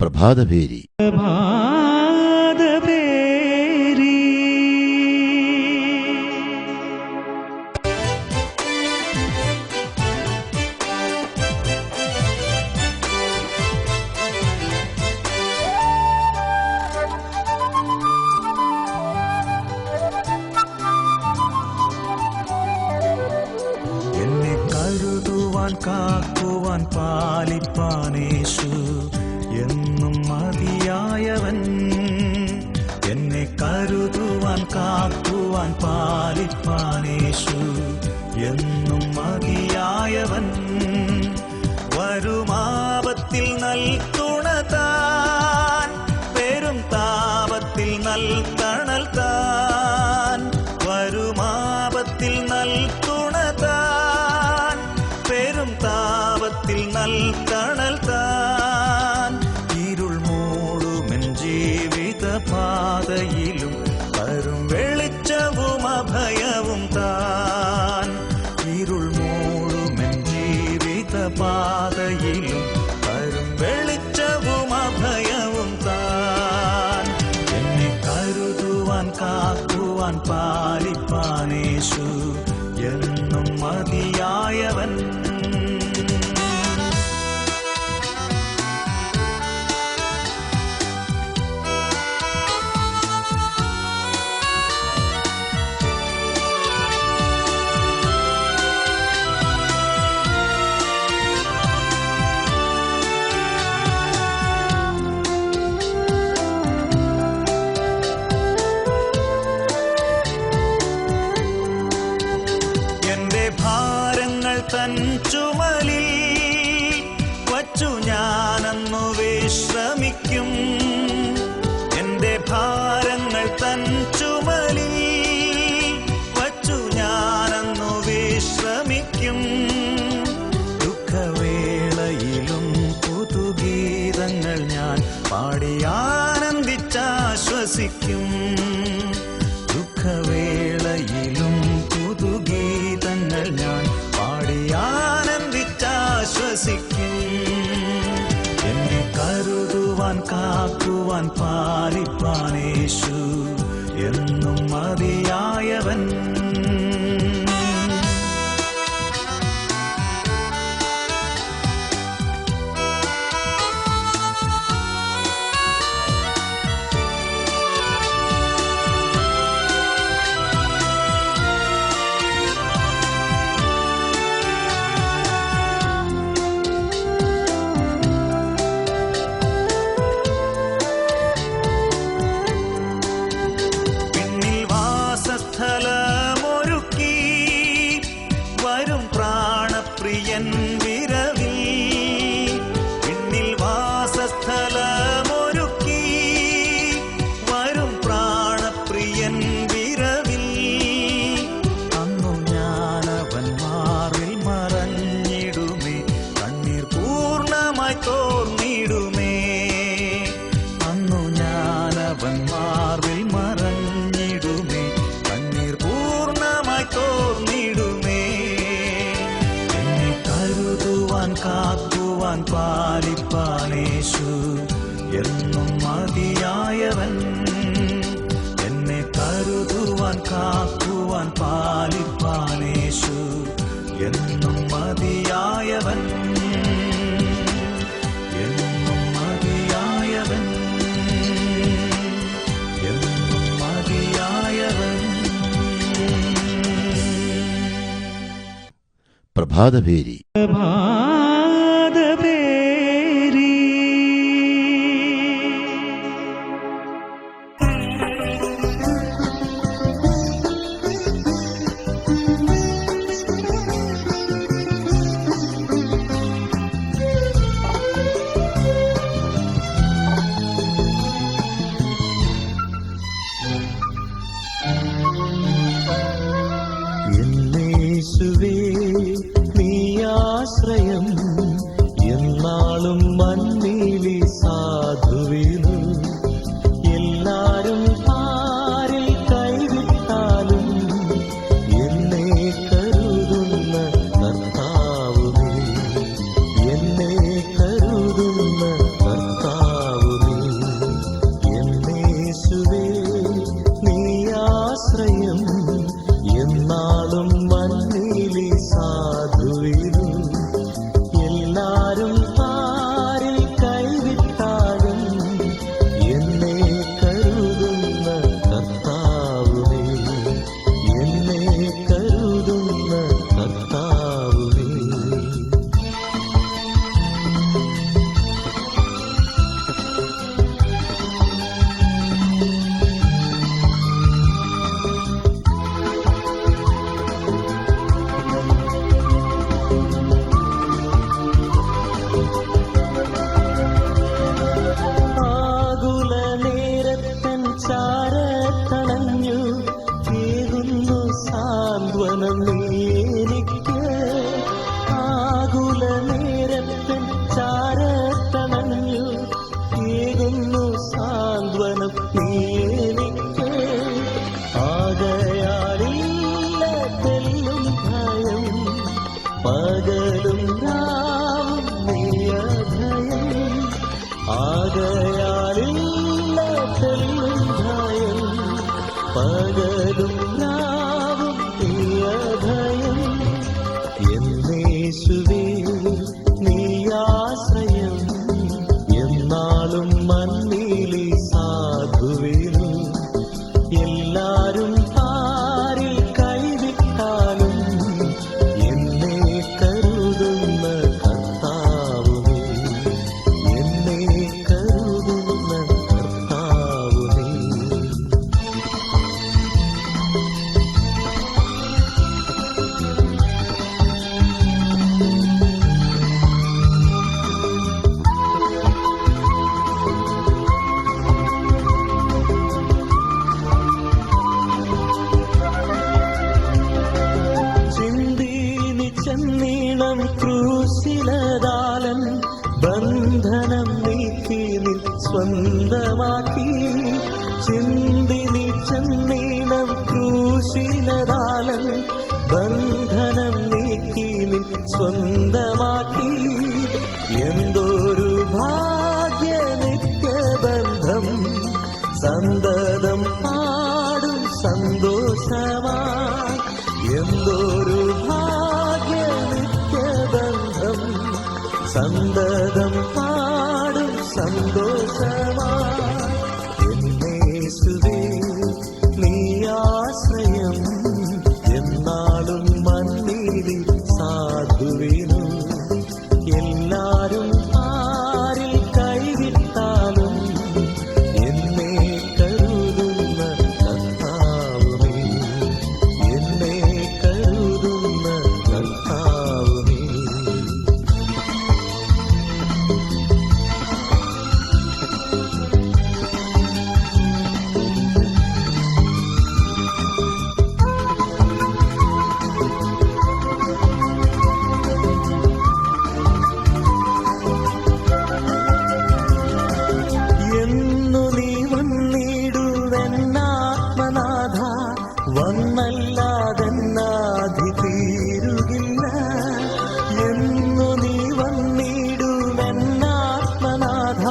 Speaker 2: പ്രഭാതഭേരി.
Speaker 3: എന്നെ കരുതുവാൻ കാക്കുവാൻ പാലിപ്പാനേശു എന്നും മതിയായവൻ. എന്നെ കരുതുവാൻ കാക്കുവാൻ പാലിപ്പാനേശു എന്നും മതിയായവൻ. വരുമാപത്തിൽ നൽകുണ താൻ, പെരും താപത്തിൽ നൽകണൽ താൻ. വരുമാപത്തിൽ നൽകുണ താൻ, പെരും താപത്തിൽ നൽകണൽ താൻ. ഇരുൾ മൂടുമെൻ ജീവിത പാതയിലും തരും വെളിച്ചവും അഭയവും താൻ. ഇരുൾ മൂടുമെൻ ജീവിത പാതയിലും തരും വെളിച്ചവും അഭയവും താൻ. എന്നെ കരുതുവാൻ കാക്കുവാൻ പാലിപ്പാനേശു എന്നും മതിയായവൻ. തൻ ചുമലിൽ വച്ചു ഞാനന്നു വിശ്രമിക്കും. എന്റെ ഭാരങ്ങൾ തൻ ചുമലിൽ വച്ചു ഞാനന്നു വിശ്രമിക്കും. ദുഃഖവേളയിലും പുതുഗീതങ്ങൾ ഞാൻ പാടി ആനന്ദിച്ചാശ്വസിക്കും. ദുഃഖവേളയിലും പുതുഗീതങ്ങൾ ഞാൻ പാടി ആനന്ദിച്ചാശ്വസിക്കും. എന്നെ കരുതുവാൻ കാക്കുവാൻ പാലിപ്പാനേശു എന്നും മതിയായവൻ. സ്ഥലമൊരുക്കി വരും പ്രാണപ്രിയൻ വിരവിൽ. പിന്നിൽ വാസസ്ഥലമൊരുക്കി വരും പ്രാണപ്രിയൻ വിരവിൽ. അന്നു ഞാനവൻ മാറിൽ മറഞ്ഞിടുമേ, കണ്ണീർ പൂർണ്ണമായി തോർന്നിടുമേ. അന്നു ഞാനവൻ മാറിൽ മറഞ്ഞിടുമേ, തോർന്നിടുമേ. എന്നെ കരുതുവാൻ കാക്കുവാൻ പാലിപ്പാനേശു എന്നും മതിയായവൻ. എന്നെ കരുതുവാൻ കാക്കുവാൻ പാലിപ്പാനേശു എന്നും മതിയായവൻ. എന്നും മതിയായവൻ. എന്നും മതിയായവൻ.
Speaker 2: പ്രഭാതഭേരി.
Speaker 3: യേശുവേ നീ ആശ്രയ സ്വന്തമാക്കി ചിന്തി നീ ചെന്നീണം ക്രൂശിലതാലൻ ബന്ധനം നീക്കി നീ സ്വന്തമാക്കി എന്തൊരു ഭാഗ്യ നിത്യബന്ധം സന്തതം പാടും സന്തോഷമാ എന്തൊരു ഭാഗ്യ നിത്യബന്ധം സന്തതം പാടും സന്തോഷമാ എന്നേശുവേ നീ ആശ്രയം എന്നാളും മണ്ണിലി സാധുവിനു എല്ലാരും ആരിൽ കൈവിട്ടാലും എന്നെ കരുതുന്ന കർത്താവുമേ എന്നെ കരുതുന്ന കർത്താവുമേ എന്നു നീ വന്നിടുവെന്നാത്മനാഥ വന്നല്ലാതെന്നാധി തീരുകില്ല എന്നു നീ വന്നിടുവെന്നാത്മനാഥ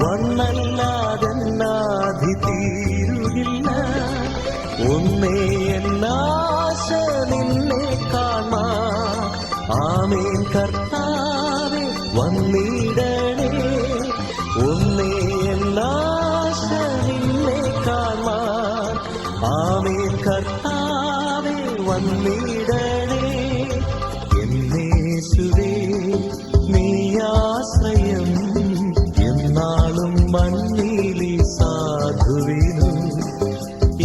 Speaker 3: വന്നല്ലാതെന്നാധി തീരുകില്ല ഒന്നേ എന്നാശ നിന്നെ കാണാ ആമേൻ കർത്താവേ വന്നിടണേ ഒന്നേ എന്നാശ നിന്നെ കാണാൻ ആമേൻ കർത്താവേ വന്നിടണേ എന്നേശുവേ നീ ആശ്രയം എന്നാളും മണ്ണിലി സാധുവിനും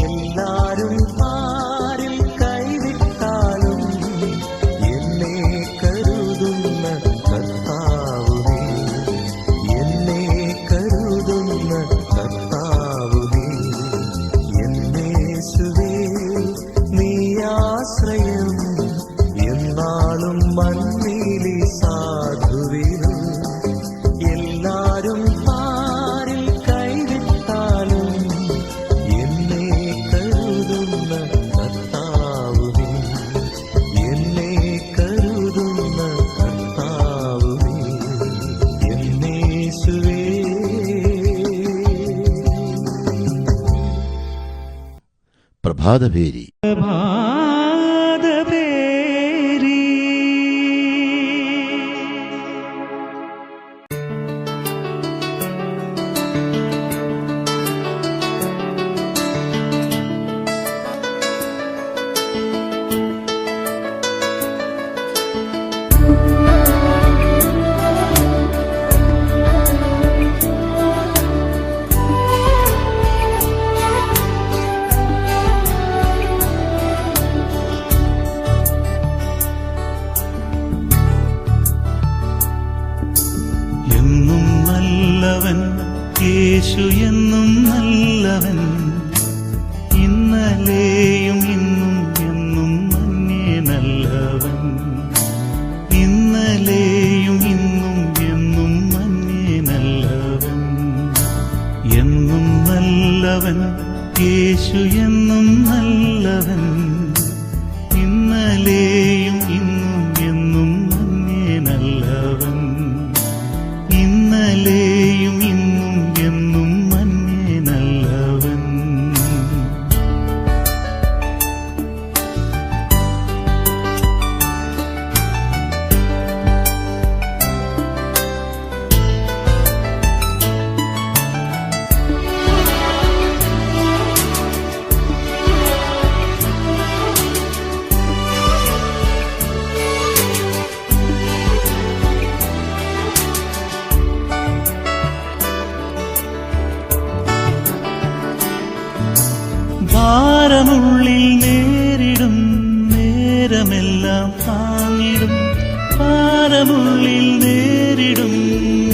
Speaker 3: എല്ലാരും ആരിൽ കൈവിട്ടാലും എന്നെ കരുതുന്ന കർത്താവുമേ എന്നെ കരുതുന്ന കർത്താവുമേ എന്നേശുവേ നീ ആശ്രയം എന്നാളും മണ്ണിലി സാധുവിനും എല്ലാരും ആരിൽ കൈവിട്ടാലും എന്നെ കരുതുന്ന കർത്താവുമേ എന്നെ കരുതുന്ന കർത്താവുമേ എന്നേശുവേ
Speaker 2: പ്രഭാതഭേരി
Speaker 3: പ്രഭാതഭേരി എന്നും നല്ലവൻ യേശു എന്നും നല്ലവൻ ഇന്നലെയും ഇന്നും എന്നും മന്നേ നല്ലവൻ ഇന്നലെയും ഇന്നും എന്നും മന്നേ നല്ലവൻ എന്നും നല്ലവൻ യേശു എന്നും നല്ലവൻ ഇന്നലെയും ഇന്നും എന്നും മന്നേ നല്ലവൻ ഇന്നലെയും ഇന്നും എന്നും മന്നേ നല്ലവൻ ഭാരമുള്ളിൽ നേരിടും നേരമെല്ലാം താങ്ങിടും ഭാരമുള്ളിൽ നേരിടും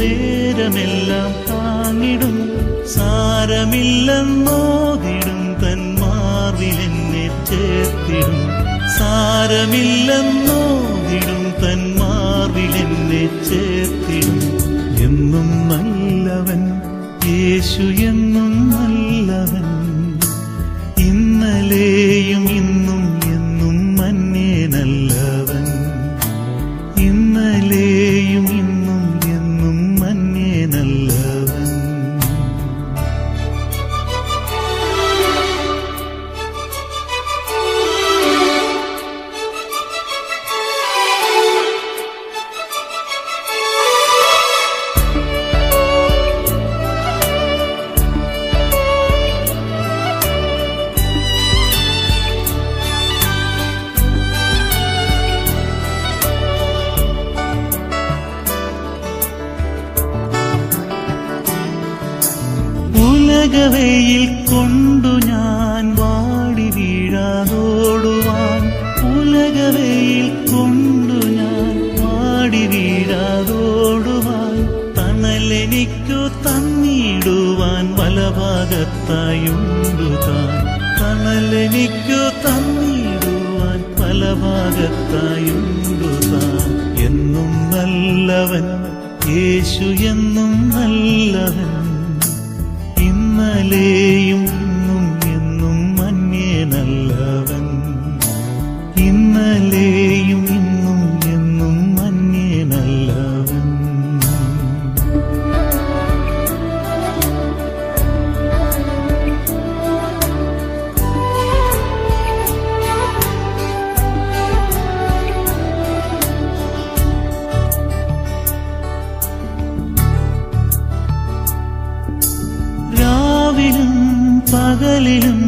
Speaker 3: നേരമെല്ലാം താങ്ങിടും സാരമില്ലെന്നോതിടും തന്മാർവിലെന്നെ ചേർത്തിടും സാരമില്ലെന്നോതിടും തന്മാർവിലെന്നെ ചേർത്തിടും എന്നും നല്ലവൻ യേശു എന്നും നല്ലവൻ, ഇന്നലെയും ഇന്നും എന്നും മന്യനല്ലവൻ, ഇന്നലെയും ഇന്നും എന്നും മന്യനല്ലവൻ. ഉലകവെയിൽ കൊണ്ടു ഞാൻ വാടി വീഴാതോടുവാൻ, ഉലകവെയിൽ കൊണ്ടു ഞാൻ വാടി വീഴാതോടുവാൻ, തണലെനിക്കു തന്നിടുവാൻ വലഭാഗത്തായുണ്ടു താൻ, തണലെനിക്കു തന്നിടുവാൻ വലഭാഗത്തായുണ്ടു താൻ. എന്നും നല്ലവൻ യേശു, എന്നും നല്ലവൻ, ഇന്നലെയും ഇന്നും എന്നും മന്യനല്ലവൻ, ഇന്നലെയും ഇന്നും എന്നും മന്യനല്ലവൻ. രാവിലും പകലിലും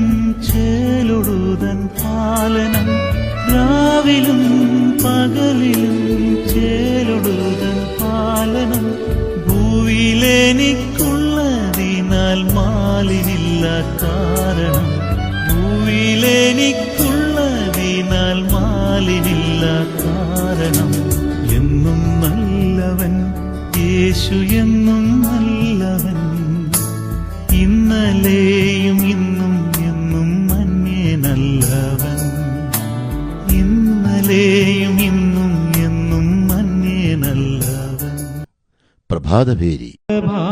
Speaker 3: ചേലൊടുതൻ പാലനം, രാവിലും പകലിലും ചേലൊടുതൻ പാലനം, ഭൂവിലെനിക്കുള്ളതിനാൽ മാലിനില്ല കാരണം, ഭൂവിലെനിക്കുള്ളതിനാൽ മാലിനില്ല കാരണം. എന്നും നല്ലവൻ യേശു, എന്നും നല്ലവൻ, ഇന്നലെയും ഇന്നും എന്നും മന്യനല്ലവൻ, ഇന്നലെയും ഇന്നും എന്നും മന്യനല്ലവൻ.
Speaker 2: പ്രഭാതഭേരി.
Speaker 3: പ്രഭാതഭേരി.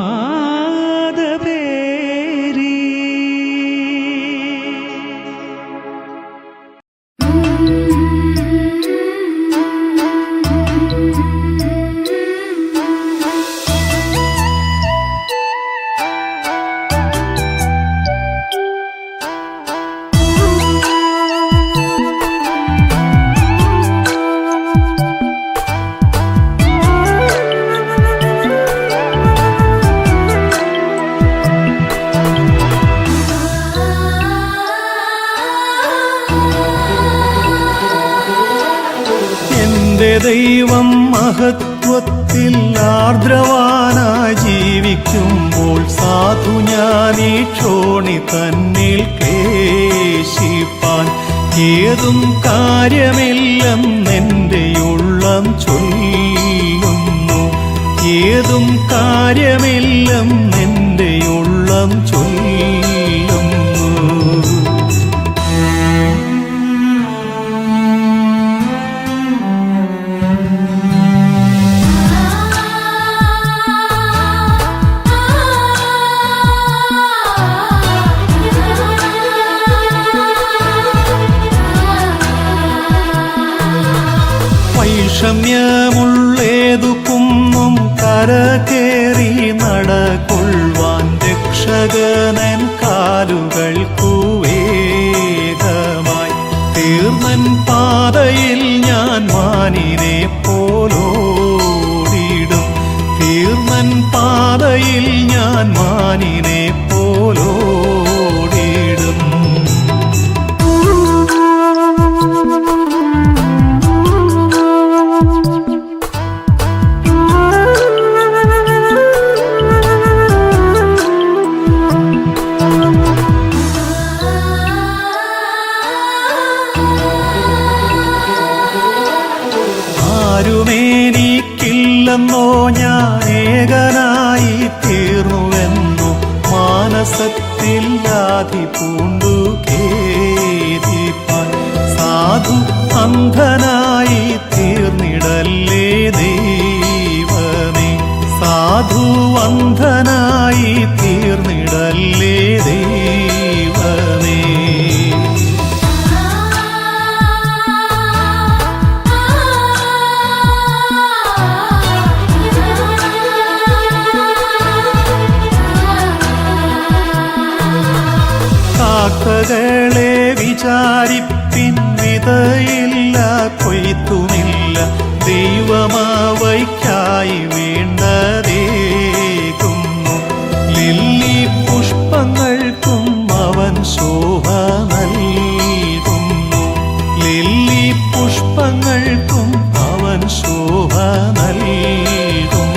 Speaker 3: ദൈവം മഹത്വത്തിൽ ആർദ്രവാനായി ജീവിക്കുമ്പോൾ സാധു ഞാനീ ക്ഷോണി തന്നിൽ ക്ലേശിപ്പാൻ ഏതും കാര്യമില്ലെന്നെൻ്റെ ഉള്ളം ചൊല്ലുന്നു, ഏതും കാര്യമില്ലെന്നെൻ്റെ ഉള്ളം ചൊല്ലുന്നു. വൈഷമ്യമുള്ളേതു കുന്നും കരകേറി നടകൊള്ളുവാൻ രക്ഷകനൻ കാലുകൾക്കു വേഗമായി തീർന്നൻ പാതയിൽ ഞാൻ മാനിനെ പോലോടിടും, തീർന്നൻ പാതയിൽ ഞാൻ മാനിനെ പോലോടിടും. ആരുമേനിക്കില്ലെന്നോ ഞാൻ ഏകനായി തീർന്നുവെന്നു മാനസത്തിൽ ആധി പൂണ്ടു ഖേദിപ്പാൻ സാധു അന്ധനായി തീർന്നിടല്ലേ ദൈവമേ, സാധു അന്ധനായി തീർന്നിടല്ലേ പാപകളെ വിചാരിപ്പിൻ, വിതയില്ല കൊയ്ത്തുമില്ല, ദൈവമാവയ്ക്കായി വേണ്ടതേകുന്നു. ലില്ലി പുഷ്പങ്ങൾക്കും അവൻ ശോഭ നൽകുന്നു, ലില്ലി പുഷ്പങ്ങൾക്കും അവൻ ശോഭ നൽകുന്നു.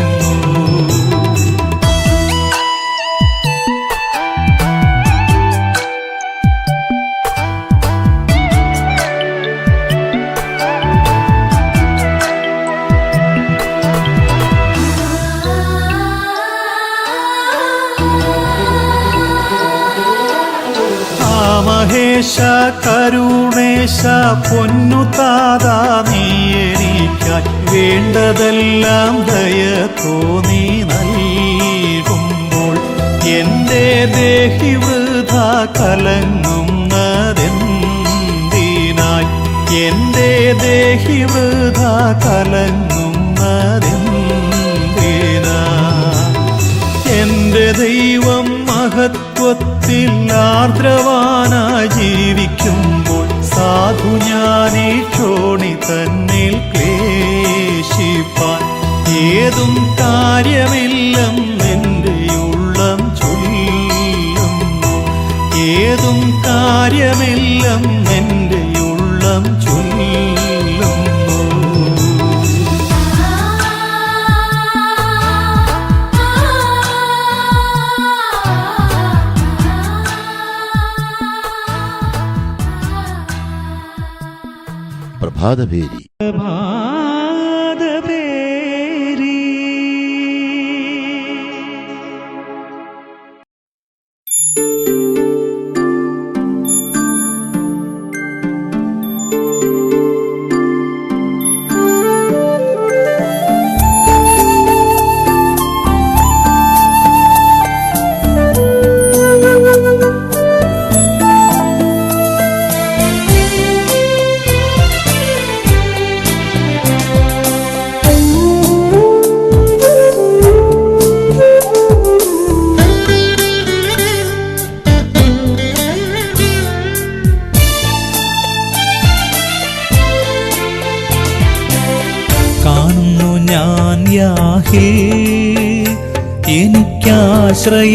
Speaker 3: മഹേശ കരുണേശ പൊന്നു താതാ, നീ എനിക്കായി വേണ്ടതെല്ലാം ദയ തോന്നി നൽകുമ്പോൾ എൻ്റെ ദേഹി വൃഥ കലങ്ങുന്നതെന്തിനായി, എൻ്റെ ദേഹി വൃഥ കലങ്ങുന്നതെന്തിനായി. എൻ്റെ ദൈവം മഹത്വത്തിൽ ആർദ്രവാനായി ജീവിക്കുമ്പോൾ സാധു ഞാനീ ക്ഷോണി തന്നിൽ ക്ലേശിപ്പാൻ ഏതും കാര്യമില്ലെന്നെൻ്റെ ഉള്ളം ചൊല്ലുന്നു, ഏതും കാര്യമില്ലെന്നെൻ്റെ ഉള്ളം ചൊല്ലുന്നു.
Speaker 2: പ്രഭാതഭേരി.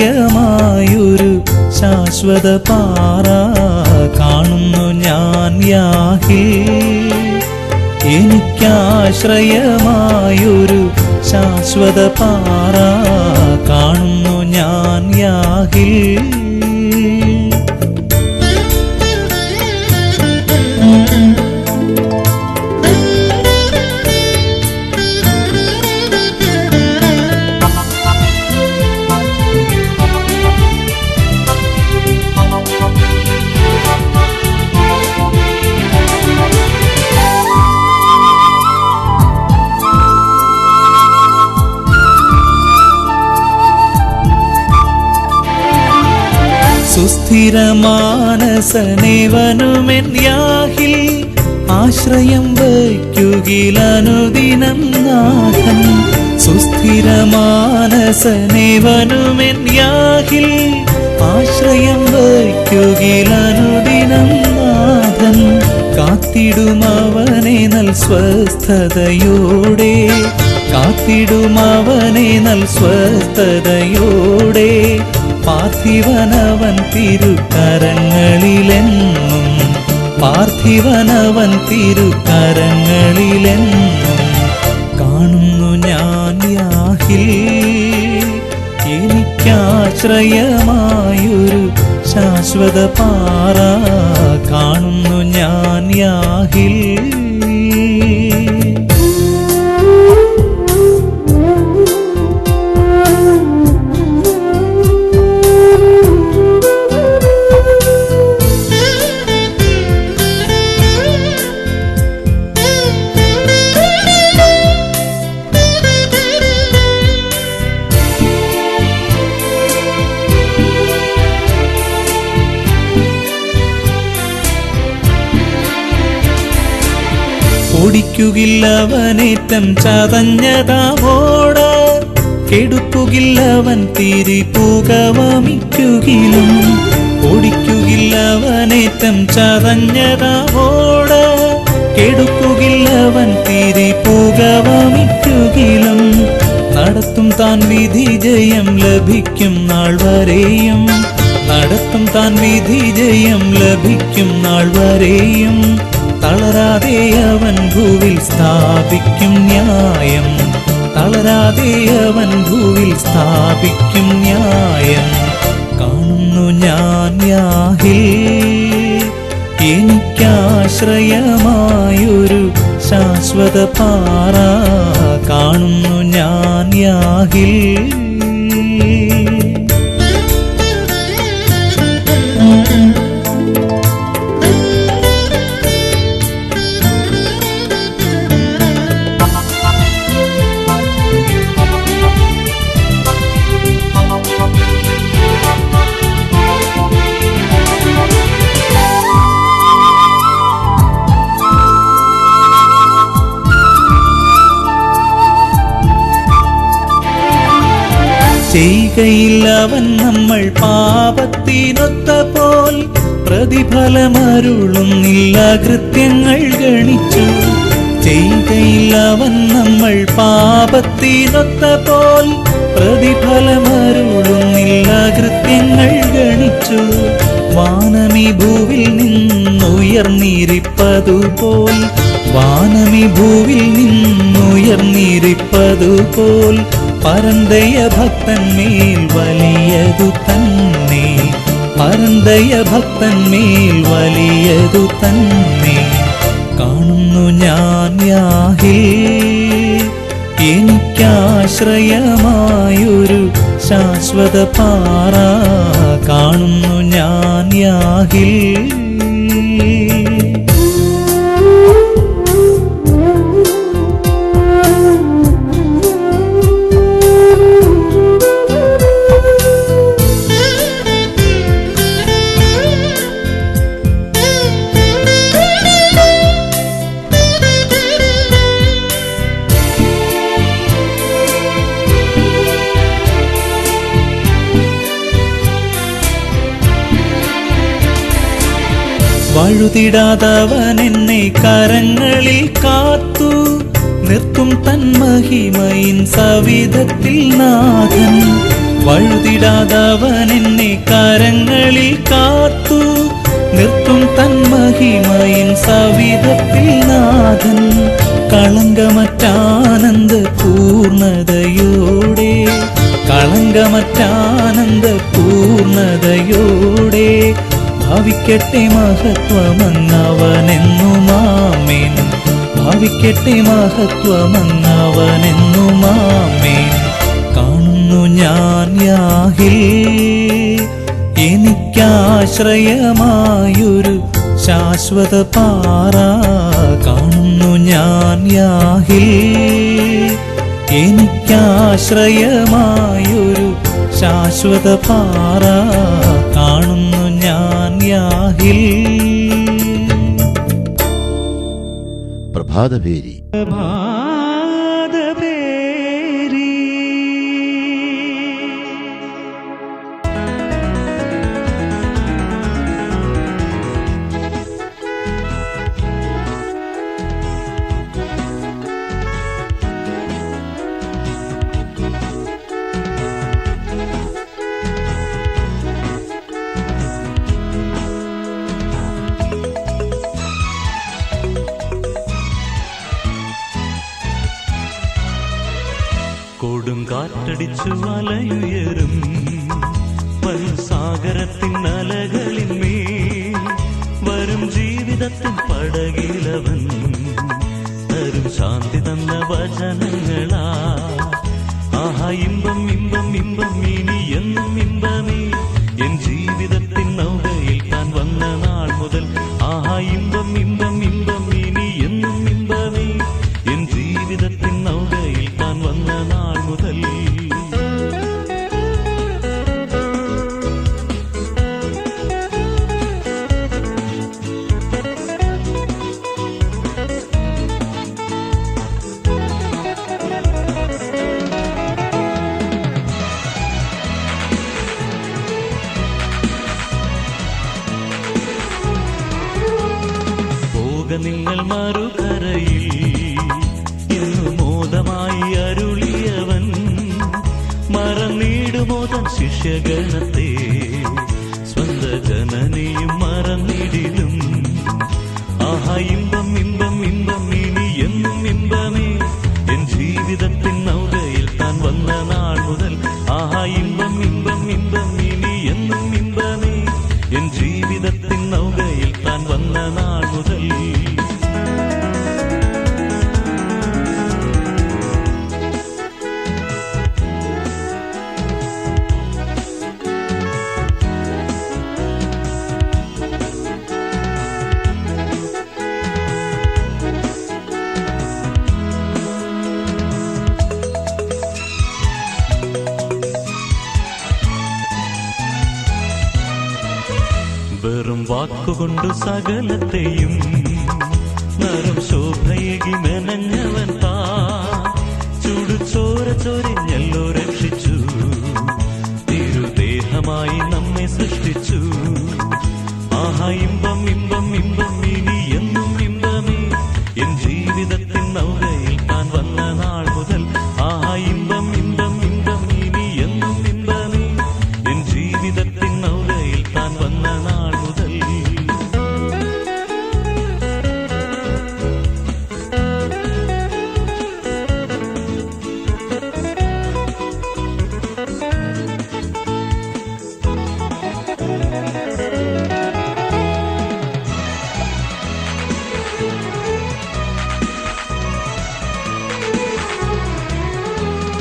Speaker 3: എനിക്കാശ്രയമായൊരു ശാശ്വത പാറ കാണുന്നു ഞാൻ യാഹിൽ, എനിക്കാശ്രയമായൊരു ശാശ്വത പാറ കാണുന്നു ഞാൻ യാഹിൽ. സുസ്ഥിരമാനസനേവനുമെൻ യാഹിൽ, ആശ്രയം വയ്ക്കുകിലനുദിനം നാഥൻ. സുസ്ഥിരമാനസനേവനുമെൻ യാഹിൽ, ആശ്രയം വയ്ക്കുകിലനുദിനം നാഥൻ. കാത്തിടുമവനെ നൽ സ്വസ്ഥതയോടെ, കാത്തിടുമവനെ നൽ സ്വസ്ഥതയോടെ. പാർത്ഥിവനവൻ തിരുക്കരങ്ങളിലെന്നും, പാർത്ഥിവനവൻ തിരുക്കരങ്ങളിലെന്നും കാണുന്നു ഞാൻ യാഹിൽ. എനിക്കാശ്രയമായൊരു ശാശ്വത പാറ കാണുന്നു ഞാൻ യാഹിൽ. ഓടിക്കുകില്ലവനേറ്റം ചതഞ്ഞതാമോട, കെടുക്കുകില്ലവൻ തിരി പുകവമിക്കുകിലും. ഓടിക്കുകില്ലവനേറ്റം ചതഞ്ഞതാവോട് കെടുക്കുകില്ലവൻ തിരി പുകവമിക്കുകിലും നടത്തും താൻ വിധി ജയം ലഭിക്കും നാൾ വരെയും നടത്തും താൻ വിധി ജയം ലഭിക്കും നാൾ വരെയും തളരാതെ അവൻ ഭൂവിൽ സ്ഥാപിക്കും ന്യായം തളരാതെ അവൻ ഭൂവിൽ സ്ഥാപിക്കും ന്യായം കാണുന്നു ഞാൻ യാഹിൽ എനിക്കാശ്രയമായൊരു ശാശ്വത പാറ കാണുന്നു ഞാൻ യാഹിൽ ചെയ്കയില്ലവൻ നമ്മൾ പാപത്തിനൊത്ത പോൽ പ്രതിഫലമരുളുന്നില്ല കൃത്യങ്ങൾ ഗണിച്ചു ചെയ്കയില്ലവൻ നമ്മൾ പാപത്തിനൊത്ത പോൽ പ്രതിഫലമരുളുന്നില്ല കൃത്യങ്ങൾ ഗണിച്ചു വാനമി ഭൂവിൽ നിന്നുയർന്നിരിപ്പതുപോൽ വാനമി ഭൂവിൽ നിന്നുയർന്നിരിപ്പതുപോൽ പരന്തയ ഭക്തന്മേൽ വലിയതു തന്നെ പരന്തയ ഭക്തന്മേൽ വലിയതു തന്നെ കാണുന്നു ഞാൻ യാഹിൽ എനിക്കാശ്രയമായൊരു ശാശ്വത പാറ കാണുന്നു ഞാൻ യാഹിൽ വഴുതിടാതവൻ എന്നെ കരങ്ങളിൽ കാത്തു നിർത്തും തൻ മഹിമയിൻ സവിധത്തിൽ നാഥൻ വഴുതിടാതവൻ എന്നെ കരങ്ങളിൽ കാത്തു നിർത്തും തൻ മഹിമയിൻ സവിധത്തിൽ നാഥൻ കളങ്കമറ്റാനന്ദ പൂർണതയോടെ കളങ്കമറ്റാനന്ദ പൂർണതയോടെ ഭാവിക്കട്ടെ മഹത്വമങ്ങവനെന്നുമാമേൻ ഭാവിക്കട്ടെ മഹത്വമങ്ങവനെന്നുമാമേൻ കാണുന്നു ഞാൻ യാഹിൽ എനിക്കാശ്രയമായൊരു ശാശ്വത പാറ കാണുന്നു ഞാൻ യാഹിൽ എനിക്കാശ്രയമായൊരു ശാശ്വത പാറ കാണുന്നു ഞാൻ യാഹിൽ
Speaker 2: പ്രഭാതഭേരി
Speaker 3: കൊടുങ്കാറ്റടിച്ചു വലയുയരും സാഗരത്തിൻ അലകളിന്മേൽ വരും ജീവിതത്തിൻ പടകിലവൻ തരും ശാന്തി തന്ന വചനങ്ങളാ ആഹാ ഇമ്പം ഇമ്പം ഇമ്പം ഇനി എന്നും ഇമ്പമേ എൻ ജീവിതത്തിൻ നൗകയിൽ താൻ വന്ന നാൾ മുതൽ ആഹാ ഇമ്പം ഇമ്പം ഇമ്പം ഇനി എന്നും ഇമ്പമേ എൻ ജീവിതത്തിൻ നൗകയിൽ താൻ വന്ന നാൾ മുതൽ ഞങ്ങൾ മറുകരയിൽ ഇന്നു മോദമായി അരുളിയവൻ മറന്നിടുമോ തൻ ശിഷ്യഗണത്തെ സ്വന്ത ജനനെയും മറന്നിടിലും ആഹാ ഇമ്പം ഇമ്പം ഇമ്പം ഇനി എന്നും ഇമ്പമേ എൻ ജീവിതത്തിൻ നൗകയിൽ താൻ വന്ന നാൾ മുതൽ ആഹാ ഇമ്പം ഇമ്പം ഇമ്പം ഇനി എന്നും ഇമ്പമേ എൻ ജീവിതത്തിൻ നൗകയിൽ താൻ വന്ന നാൾ മുതൽ വെറും വാക്കുകൊണ്ടു സകലത്തെയും നരം ശോഭയേകി മെനഞ്ഞവൻ താ ചുടുചോര ചൊരിഞ്ഞല്ലോ രക്ഷിച്ചു തിരുദേഹമായി നമ്മെ സൃഷ്ടിച്ചു ആഹാ ഇമ്പം ഇമ്പം ഇമ്പം ഇനി എന്നും ഇമ്പമേ എൻ ജീവിതത്തിൻ നൗകയിൽ താൻ വന്ന നാൾ മുതൽ ആഹാ ഇമ്പം ഇമ്പം ഇമ്പം ഇനി എന്നും ഇമ്പമേ എൻ ജീവിതത്തിൻ നൗകയിൽ താൻ വന്ന നാൾ മുതൽ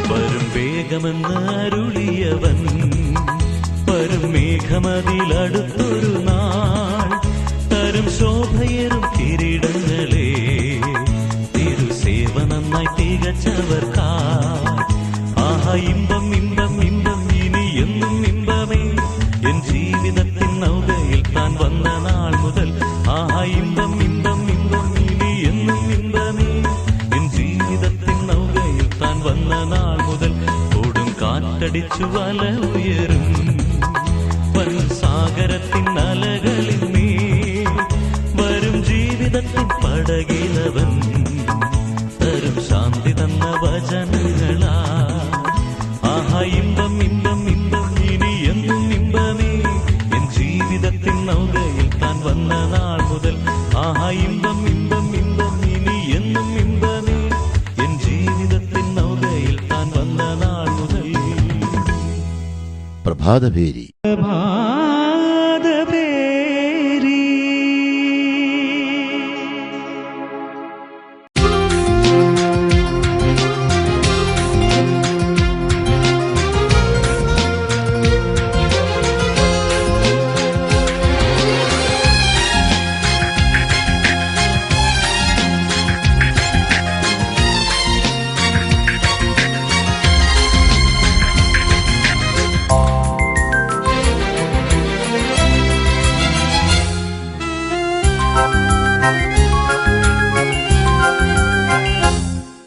Speaker 3: വരും വേഗമെന്ന് അരുളിയവൻ വരും മേഘമതിലടുത്തൊരു നാൾ തരും ശോഭയേറും കിരീടങ്ങളെ തിരുസേവ നന്നായി തികച്ചവർക്കാ ആഹാ ഇമ്പം ഇമ്പം ഇമ്പം ഇനി എന്നും ഇമ്പമേ എൻ ജീവിതത്തിൻ നൗകയിൽ താൻ വന്ന നാൾ മുതൽ ആഹാ ഇമ്പം ഇമ്പം ഇമ്പം ഇനി എന്നും ഇമ്പമേ എൻ ജീവിതത്തിൻ നൗകയിൽ താൻ വന്ന നാൾ മുതൽ കൊടും കാറ്റടിച്ചു വല ഉയരും വൻ സാഗരത്തിൻ അലകളിന്മേൽ വരും ജീവിതത്തിൻ പടകിലവൻ തരും ശാന്തി തന്ന വചനങ്ങളാ ആഹാ ഇമ്പം ഇമ്പം ഇമ്പം ഇനി എന്നും ഇമ്പമേ എൻ ജീവിതത്തിൻ നൗകയിൽ താൻ വന്ന നാൾ മുതൽ ആഹാ ഇമ്പം ഇമ്പം ഇമ്പം ഇനി എന്നും ഇമ്പമേ എൻ ജീവിതത്തിൻ നൗകയിൽ താൻ വന്ന നാൾ മുതൽ
Speaker 2: പ്രഭാതഭേരി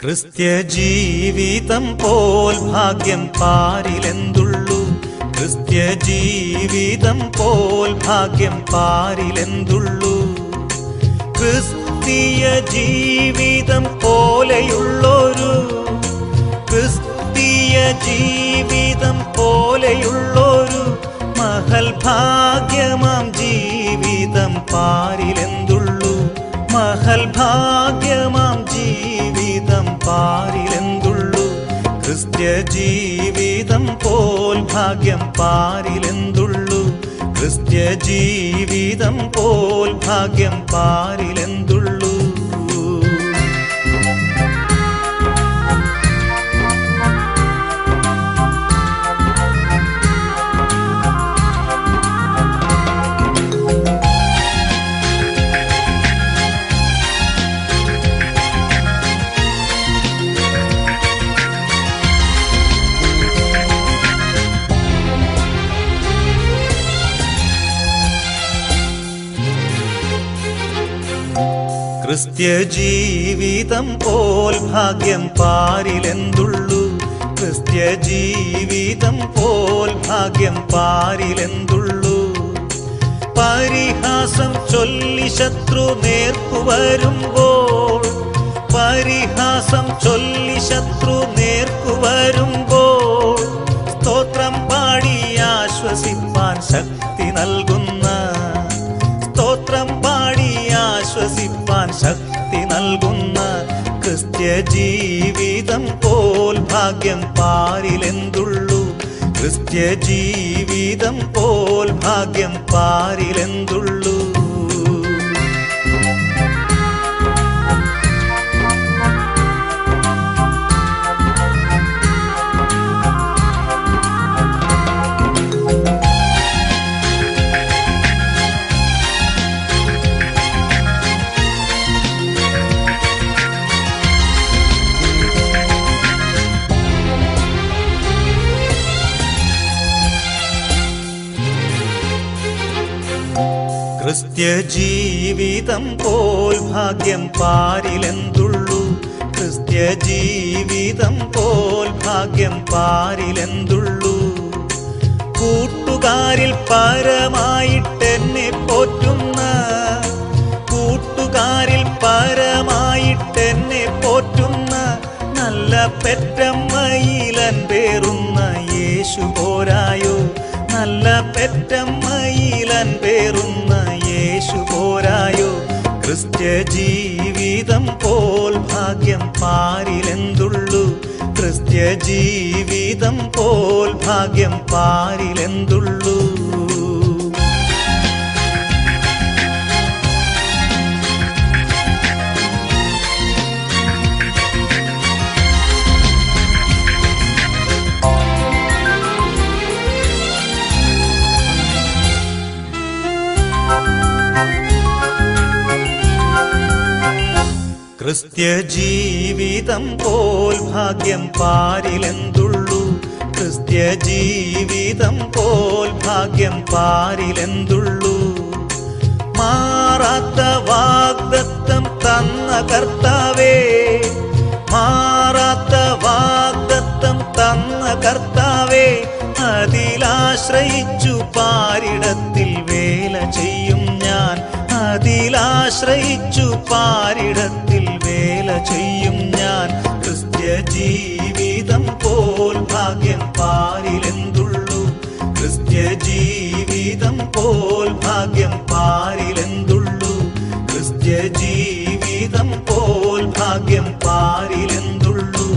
Speaker 5: ക്രിസ്ത്യ ജീവിതം പോൽ ഭാഗ്യം പാരിലെന്തുള്ളൂ ക്രിസ്ത്യ ജീവിതം പോൽ ഭാഗ്യം പാരിലെന്തുള്ളൂ ക്രിസ്തീയ ജീവിതം പോലെയുള്ളൊരു ക്രിസ്തീയ ജീവിതം പോലെയുള്ളൊരു മഹൽ ഭാഗ്യമാം ജീവിതം പാരിലെന്തുള്ളൂ മഹൽ ഭാഗ്യമാം ജീവിതം പാരിലെന്തുള്ളൂ ക്രിസ്ത്യ ജീവിതം പോൽ ഭാഗ്യം പാരിലെന്തുള്ളൂ ക്രിസ്ത്യ ജീവിതം പോൽ ഭാഗ്യം പാരിലെന്തുള്ളൂ ക്രിസ്ത്യ ജീവിതം പോൽ ഭാഗ്യം പാരിലെന്തുള്ളൂ ക്രിസ്ത്യ ജീവിതം പോൽ ഭാഗ്യം പാരിലെന്തുള്ളൂ പരിഹാസം ചൊല്ലി ശത്രു നേർക്കു വരുമ്പോൾ, പരിഹാസം ചൊല്ലി ശത്രു നേർക്കു വരുമ്പോൾ സ്തോത്രം പാടി ആശ്വസിപ്പാൻ ശക്തി നൽകുന്ന, സ്തോത്രം പാടി ആശ്വസിപ്പാൻ ശക്തി നൽകുന്ന ക്രിസ്ത്യ ജീവിതം പോൽ ഭാഗ്യം പാരിലെന്തുള്ളൂ, ക്രിസ്ത്യ ജീവിതം പോൽ ഭാഗ്യം പാരിലെന്തുള്ളൂ. ക്രിസ്ത്യ ജീവിതം പോൽ ഭാഗ്യം പാരിലെന്തുള്ളൂ, ക്രിസ്ത്യ ജീവിതം പോൽ ഭാഗ്യം പാരിലെന്തുള്ളൂ. കൂട്ടുകാരിൽ പരമായിട്ടെന്നെ പോറ്റുന്ന, കൂട്ടുകാരിൽ പരമായിട്ടെന്നെ പോറ്റുന്ന നല്ല പെറ്റമ്മയിലൻ പേറുന്ന യേശു പോരായോ, നല്ല പെറ്റമ്മയിലൻ പേറുന്ന യേശു പോരായോ. ക്രിസ്ത്യ ജീവിതം പോൽ ഭാഗ്യം പാരിലെന്തുള്ളൂ, ക്രിസ്ത്യ ജീവിതം പോൽ ഭാഗ്യം പാരിലെന്തുള്ളൂ. ക്രിസ്ത്യ ജീവിതം പോൽ ഭാഗ്യം പാരിലെന്തുള്ളൂ, ക്രിസ്ത്യ ജീവിതം പോൽ ഭാഗ്യം പാരിലെന്തുള്ളൂ. മാറാത്ത വാഗ്ദത്തം തന്ന കർത്താവേ, മാറാത്ത വാഗ്ദത്തം തന്ന കർത്താവേ, അതിലാശ്രയിച്ചു പാരിടത്തിൽ വേല ചെയ്യും ഞാൻ, അതിലാശ്രയിച്ചു പാരിടത്തിൽ വേല ചെയ്യും ഞാൻ. ക്രിസ്ത്യ ജീവിതം പോൽ ഭാഗ്യം പാരിലെന്തുള്ളൂ, ക്രിസ്ത്യ ജീവിതം പോൽ ഭാഗ്യം പാരിലെന്തുള്ളൂ, ക്രിസ്ത്യ ജീവിതം പോൽ ഭാഗ്യം പാരിലെന്തുള്ളൂ,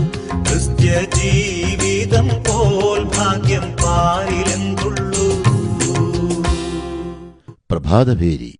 Speaker 5: ക്രിസ്ത്യ ജീവിതം പോൽ ഭാഗ്യം പാരിലെന്തുള്ളൂ.
Speaker 2: പ്രഭാതഭേരി.